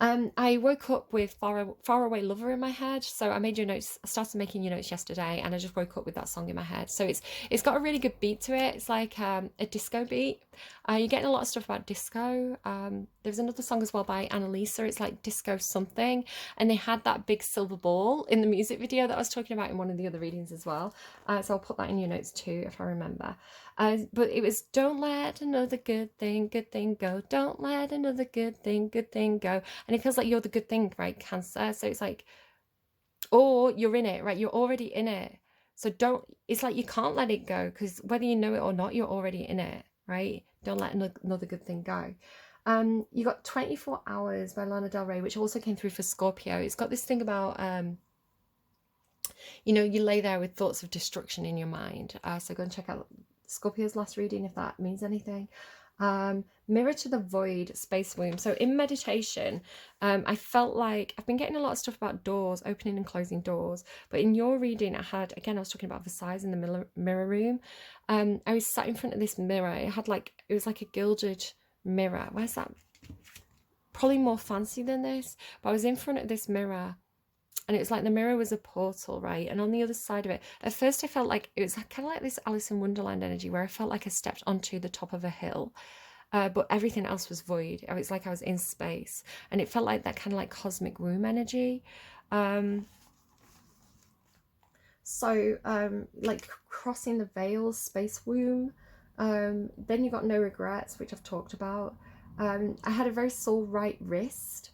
I woke up with Faraway Lover in my head. So I made your notes. I started making your notes yesterday, and I just woke up with that song in my head. So it's got a really good beat to it. It's like a disco beat. You're getting a lot of stuff about disco. There's another song as well by Annalisa. It's like disco something, and they had that big silver ball in the music video that I was talking about in one of the other readings as well. So I'll put that in your notes too if I remember. But it was, don't let another good thing go. Don't let another good thing go. And it feels like you're the good thing, right, Cancer? So it's like, or you're in it, right? You're already in it. So don't, it's like you can't let it go because whether you know it or not, you're already in it, right? Don't let another good thing go. You got 24 Hours by Lana Del Rey, which also came through for Scorpio. It's got this thing about, you know, you lay there with thoughts of destruction in your mind. So go and check out Scorpio's last reading if that means anything. Mirror to the Void, Space Womb. So in meditation, I felt like I've been getting a lot of stuff about doors, opening and closing doors. But in your reading, I was talking about Versailles in the mirror room. I was sat in front of this mirror. It was like a gilded mirror. Where's that? Probably more fancy than this. But I was in front of this mirror. And it was like the mirror was a portal, right? And on the other side of it, at first I felt like it was kind of like this Alice in Wonderland energy where I felt like I stepped onto the top of a hill, but everything else was void. It was like I was in space, and it felt like that kind of like cosmic womb energy. Like crossing the veil, space womb. Then you got No Regrets, which I've talked about. I had a very soul right wrist.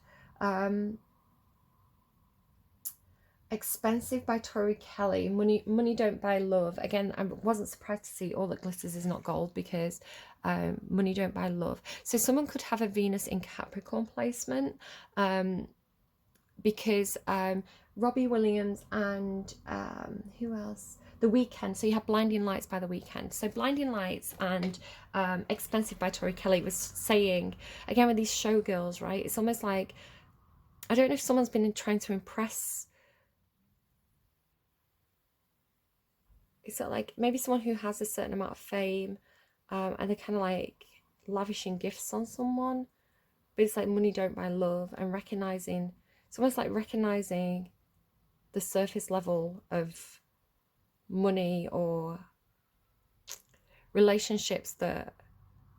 Expensive by Tori Kelly. Money Don't Buy Love. Again, I wasn't surprised to see All That Glitters Is Not Gold because money don't buy love. So someone could have a Venus in Capricorn placement because Robbie Williams and who else? The Weeknd. So you have Blinding Lights by The Weeknd. So Blinding Lights and Expensive by Tori Kelly was saying, again with these showgirls, right? It's almost like, I don't know if someone's been trying to impress. It's like maybe someone who has a certain amount of fame and they're kind of like lavishing gifts on someone, but it's like money don't buy love, and recognizing, it's almost like recognizing the surface level of money or relationships that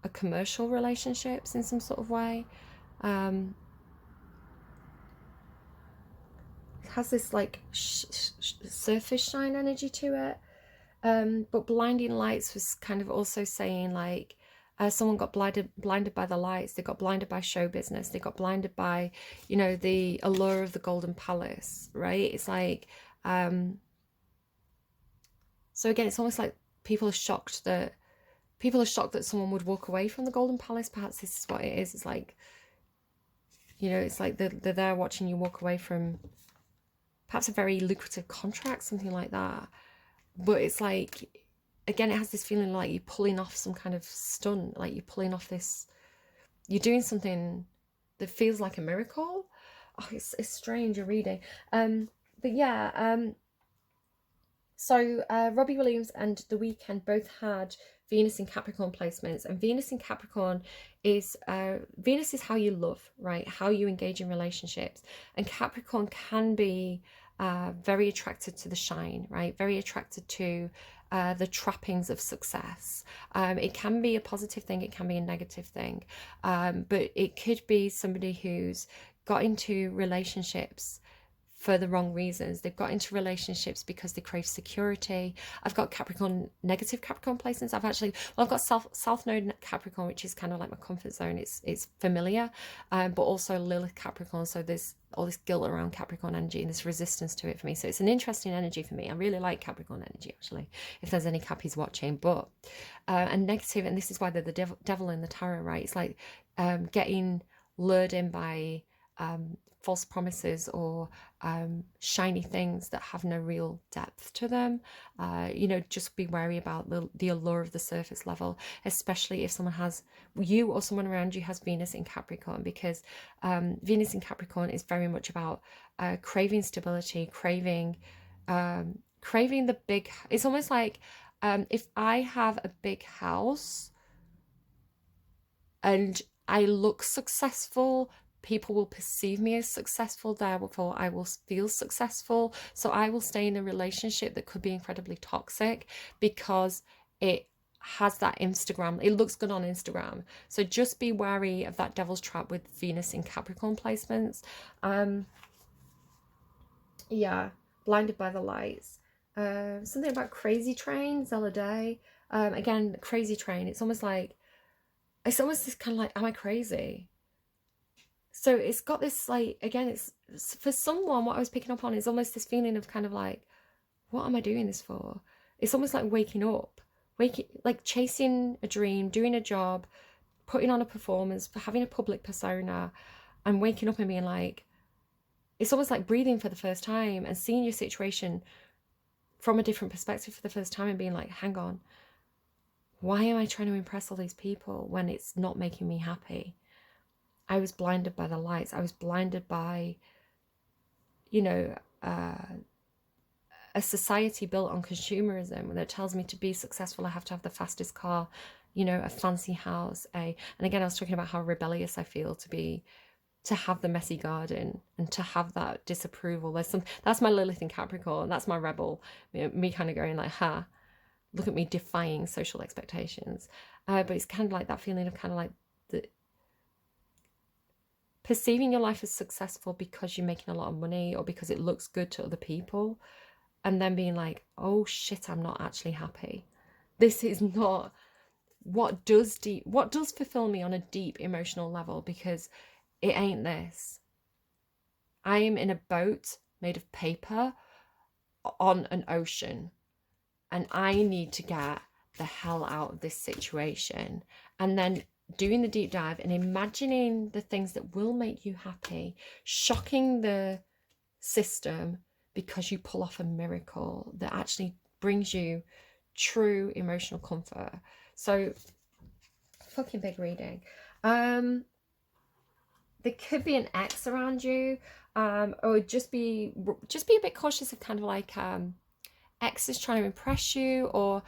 are commercial relationships in some sort of way. It has this like surface shine energy to it. But Blinding Lights was kind of also saying like someone got blinded by the lights. They got blinded by show business. They got blinded by, you know, the allure of the golden palace, right? It's like, so again, it's almost like people are shocked that someone would walk away from the golden palace. Perhaps this is what it is. It's like, you know, it's like they're there watching you walk away from perhaps a very lucrative contract, something like that. But it's like, again, it has this feeling like you're pulling off some kind of stunt, like you're pulling off this, you're doing something that feels like a miracle. Oh, it's strange, you're reading. But yeah, so Robbie Williams and The Weeknd both had Venus in Capricorn placements, and Venus in Capricorn is Venus is how you love, right? How you engage in relationships, and Capricorn can be very attracted to the shine, right? Very attracted to the trappings of success. It can be a positive thing, it can be a negative thing, but it could be somebody who's got into relationships for the wrong reasons. They've got into relationships because they crave security. I've got Capricorn, negative Capricorn placements. I've got South Node Capricorn, which is kind of like my comfort zone. It's familiar, but also Lilith Capricorn. So there's all this guilt around Capricorn energy and this resistance to it for me. So it's an interesting energy for me. I really like Capricorn energy, actually, if there's any Cappies watching. But and negative, and this is why they're the devil in the tarot, right? It's like getting lured in by false promises or shiny things that have no real depth to them. You know, just be wary about the allure of the surface level, especially if someone has, you or someone around you has Venus in Capricorn, because Venus in Capricorn is very much about craving stability, craving the big, it's almost like if I have a big house and I look successful, people will perceive me as successful, therefore I will feel successful. So I will stay in a relationship that could be incredibly toxic because it has that Instagram, it looks good on Instagram. So just be wary of that devil's trap with Venus in Capricorn placements. Yeah, blinded by the lights. Something about Crazy Train, Zella Day. Again, Crazy Train, it's almost this kind of like, am I crazy? So it's got this, like, again, it's for someone, what I was picking up on is almost this feeling of kind of like, what am I doing this for? It's almost like waking up, like chasing a dream, doing a job, putting on a performance, having a public persona, and waking up and being like, it's almost like breathing for the first time and seeing your situation from a different perspective for the first time and being like, hang on, why am I trying to impress all these people when it's not making me happy? I was blinded by the lights. I was blinded by, you know, a society built on consumerism that tells me to be successful, I have to have the fastest car, you know, a fancy house, and again, I was talking about how rebellious I feel to have the messy garden and to have that disapproval. That's my Lilith in Capricorn. That's my rebel, me kind of going like, look at me defying social expectations. But it's kind of like that feeling of kind of like perceiving your life as successful because you're making a lot of money or because it looks good to other people, and then being like, oh shit, I'm not actually happy. This is not what does fulfill me on a deep emotional level, because it ain't this. I am in a boat made of paper on an ocean, and I need to get the hell out of this situation. And then doing the deep dive and imagining the things that will make you happy, shocking the system because you pull off a miracle that actually brings you true emotional comfort. So fucking big reading. There could be an ex around you, or just be a bit cautious of kind of like exes trying to impress you, or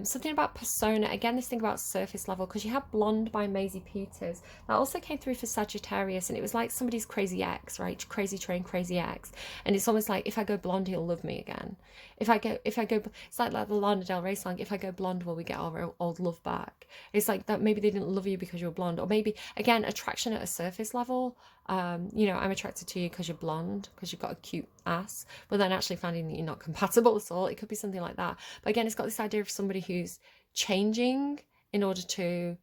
something about persona. Again, this thing about surface level, because you have Blonde by Maisie Peters. That also came through for Sagittarius, and it was like somebody's crazy ex, right? Crazy train, crazy ex. And it's almost like, if I go blonde, he'll love me again. If I go, it's like the Lana Del Rey song, if I go blonde, will we get our old love back? It's like that maybe they didn't love you because you were blonde, or maybe, again, attraction at a surface level. You know, I'm attracted to you because you're blonde, because you've got a cute ass, but then actually finding that you're not compatible at all. It could be something like that. But again, it's got this idea of somebody who's changing in order to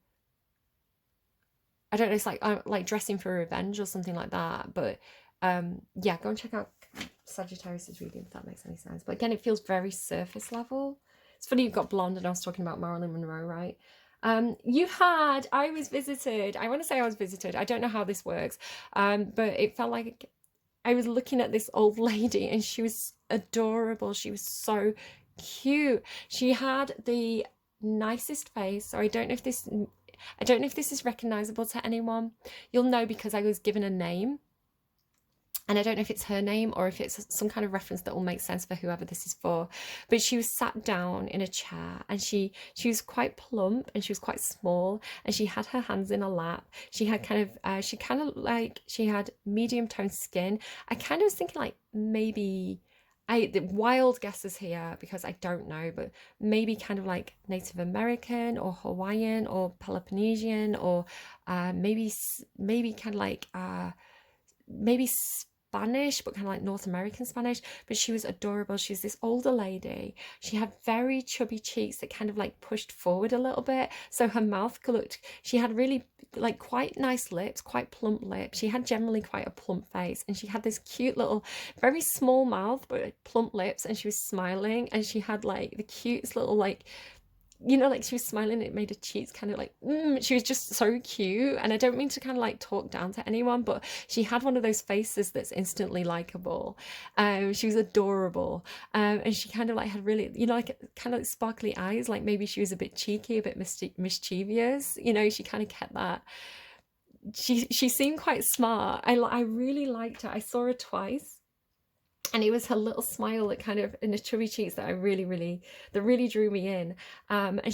I don't know, it's like dressing for revenge or something like that. But yeah, go and check out Sagittarius's reading if that makes any sense. But again, it feels very surface level. It's funny you've got blonde, and I was talking about Marilyn Monroe, right? I was visited. I want to say I was visited. I don't know how this works, but it felt like I was looking at this old lady, and she was adorable. She was so cute. She had the nicest face. So I don't know if this is recognizable to anyone. You'll know because I was given a name. And I don't know if it's her name or if it's some kind of reference that will make sense for whoever this is for. But she was sat down in a chair, and she was quite plump, and she was quite small, and she had her hands in her lap. She had she had medium toned skin. I kind of was thinking like maybe the wild guesses here because I don't know, but maybe kind of like Native American or Hawaiian or Peloponnesian, or maybe kind of like maybe Spanish, but kind of like North American Spanish. But she was adorable. She's this older lady. She had very chubby cheeks that kind of like pushed forward a little bit, so her mouth looked, she had really like quite nice lips, quite plump lips. She had generally quite a plump face, and she had this cute little, very small mouth but plump lips, and she was smiling, and she had like the cutest little like, you know, like she was smiling, it made her cheeks kind of like, she was just so cute. And I don't mean to kind of like talk down to anyone, but she had one of those faces that's instantly likable. She was adorable. And she kind of like had really, you know, like kind of like sparkly eyes, like maybe she was a bit cheeky, a bit mischievous, you know, she kind of kept that. She seemed quite smart. I really liked her. I saw her twice. And it was her little smile that kind of in the chubby cheeks that really drew me in. And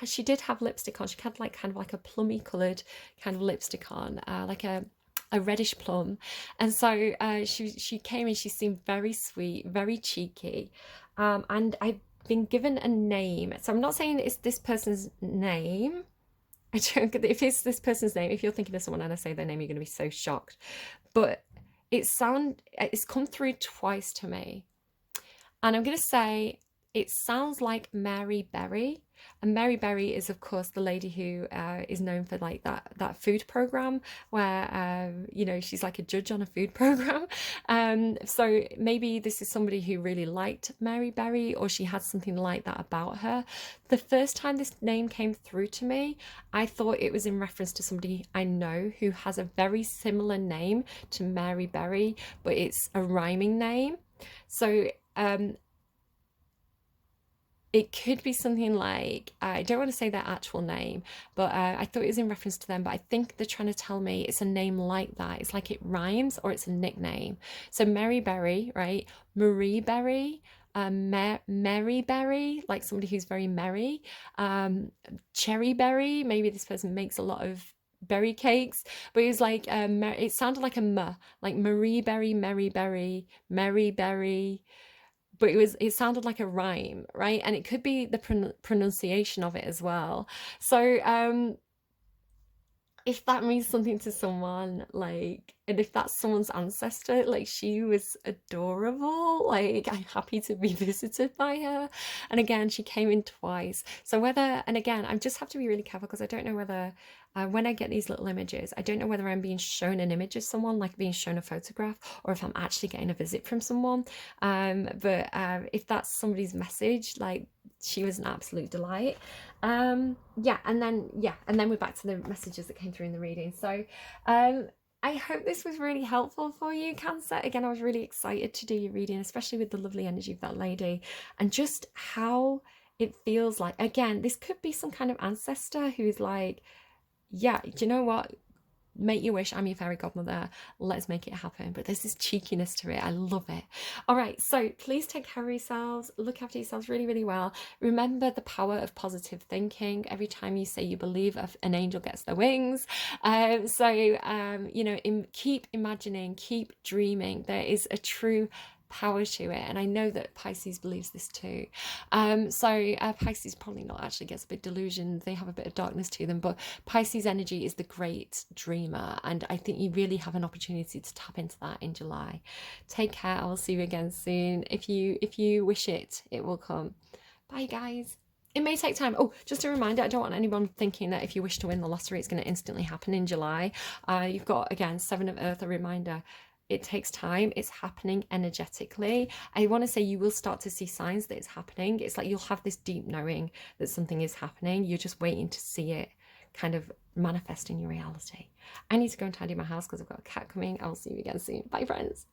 she did have lipstick on. She had like kind of like a plummy coloured kind of lipstick on, like a reddish plum. And so she came and she seemed very sweet, very cheeky. And I've been given a name. So I'm not saying it's this person's name. I don't get if it's this person's name. If you're thinking of someone and I say their name, you're going to be so shocked. But it's come through twice to me, and I'm going to say it sounds like Mary Berry. And Mary Berry is, of course, the lady who is known for like that food program where you know, she's like a judge on a food program. So maybe this is somebody who really liked Mary Berry, or she had something like that about her. The first time this name came through to me, I thought it was in reference to somebody I know who has a very similar name to Mary Berry, but it's a rhyming name. So it could be something like, I don't want to say their actual name, but I thought it was in reference to them, but I think they're trying to tell me it's a name like that. It's like it rhymes, or it's a nickname. So Mary Berry, right? Marie Berry, Mary Berry, like somebody who's very merry. Cherry Berry, maybe this person makes a lot of berry cakes, but it was like, it sounded like a M, like Marie Berry, Mary Berry, Mary Berry, but it sounded like a rhyme, right? And it could be the pronunciation of it as well. So if that means something to someone, like, and if that's someone's ancestor, like, she was adorable, like, I'm happy to be visited by her. And again, she came in twice. So whether, and again, I just have to be really careful because I don't know whether when I get these little images, I don't know whether I'm being shown an image of someone, like being shown a photograph, or if I'm actually getting a visit from someone. But if that's somebody's message, like, she was an absolute delight. Yeah, and then we're back to the messages that came through in the reading. So I hope this was really helpful for you, Cancer. Again, I was really excited to do your reading, especially with the lovely energy of that lady, and just how it feels like, again, this could be some kind of ancestor who's like, yeah, do you know what? Make your wish, I'm your fairy godmother, let's make it happen. But there's this cheekiness to it. I love it. All right, so please take care of yourselves, look after yourselves really, really well. Remember the power of positive thinking. Every time you say you believe, an angel gets their wings. You know, keep imagining, keep dreaming. There is a true power to it, and I know that Pisces believes this too. Pisces probably not, actually gets a bit delusioned, they have a bit of darkness to them, but Pisces energy is the great dreamer, and I think you really have an opportunity to tap into that in July. Take care. I will see you again soon. If you wish it, it will come. Bye guys. It may take time. Oh, just a reminder, I don't want anyone thinking that if you wish to win the lottery, it's going to instantly happen in July. You've got, again, Seven of Earth, a reminder. It takes time. It's happening energetically. I want to say you will start to see signs that it's happening. It's like you'll have this deep knowing that something is happening. You're just waiting to see it kind of manifest in your reality. I need to go and tidy my house because I've got a cat coming. I'll see you again soon. Bye, friends.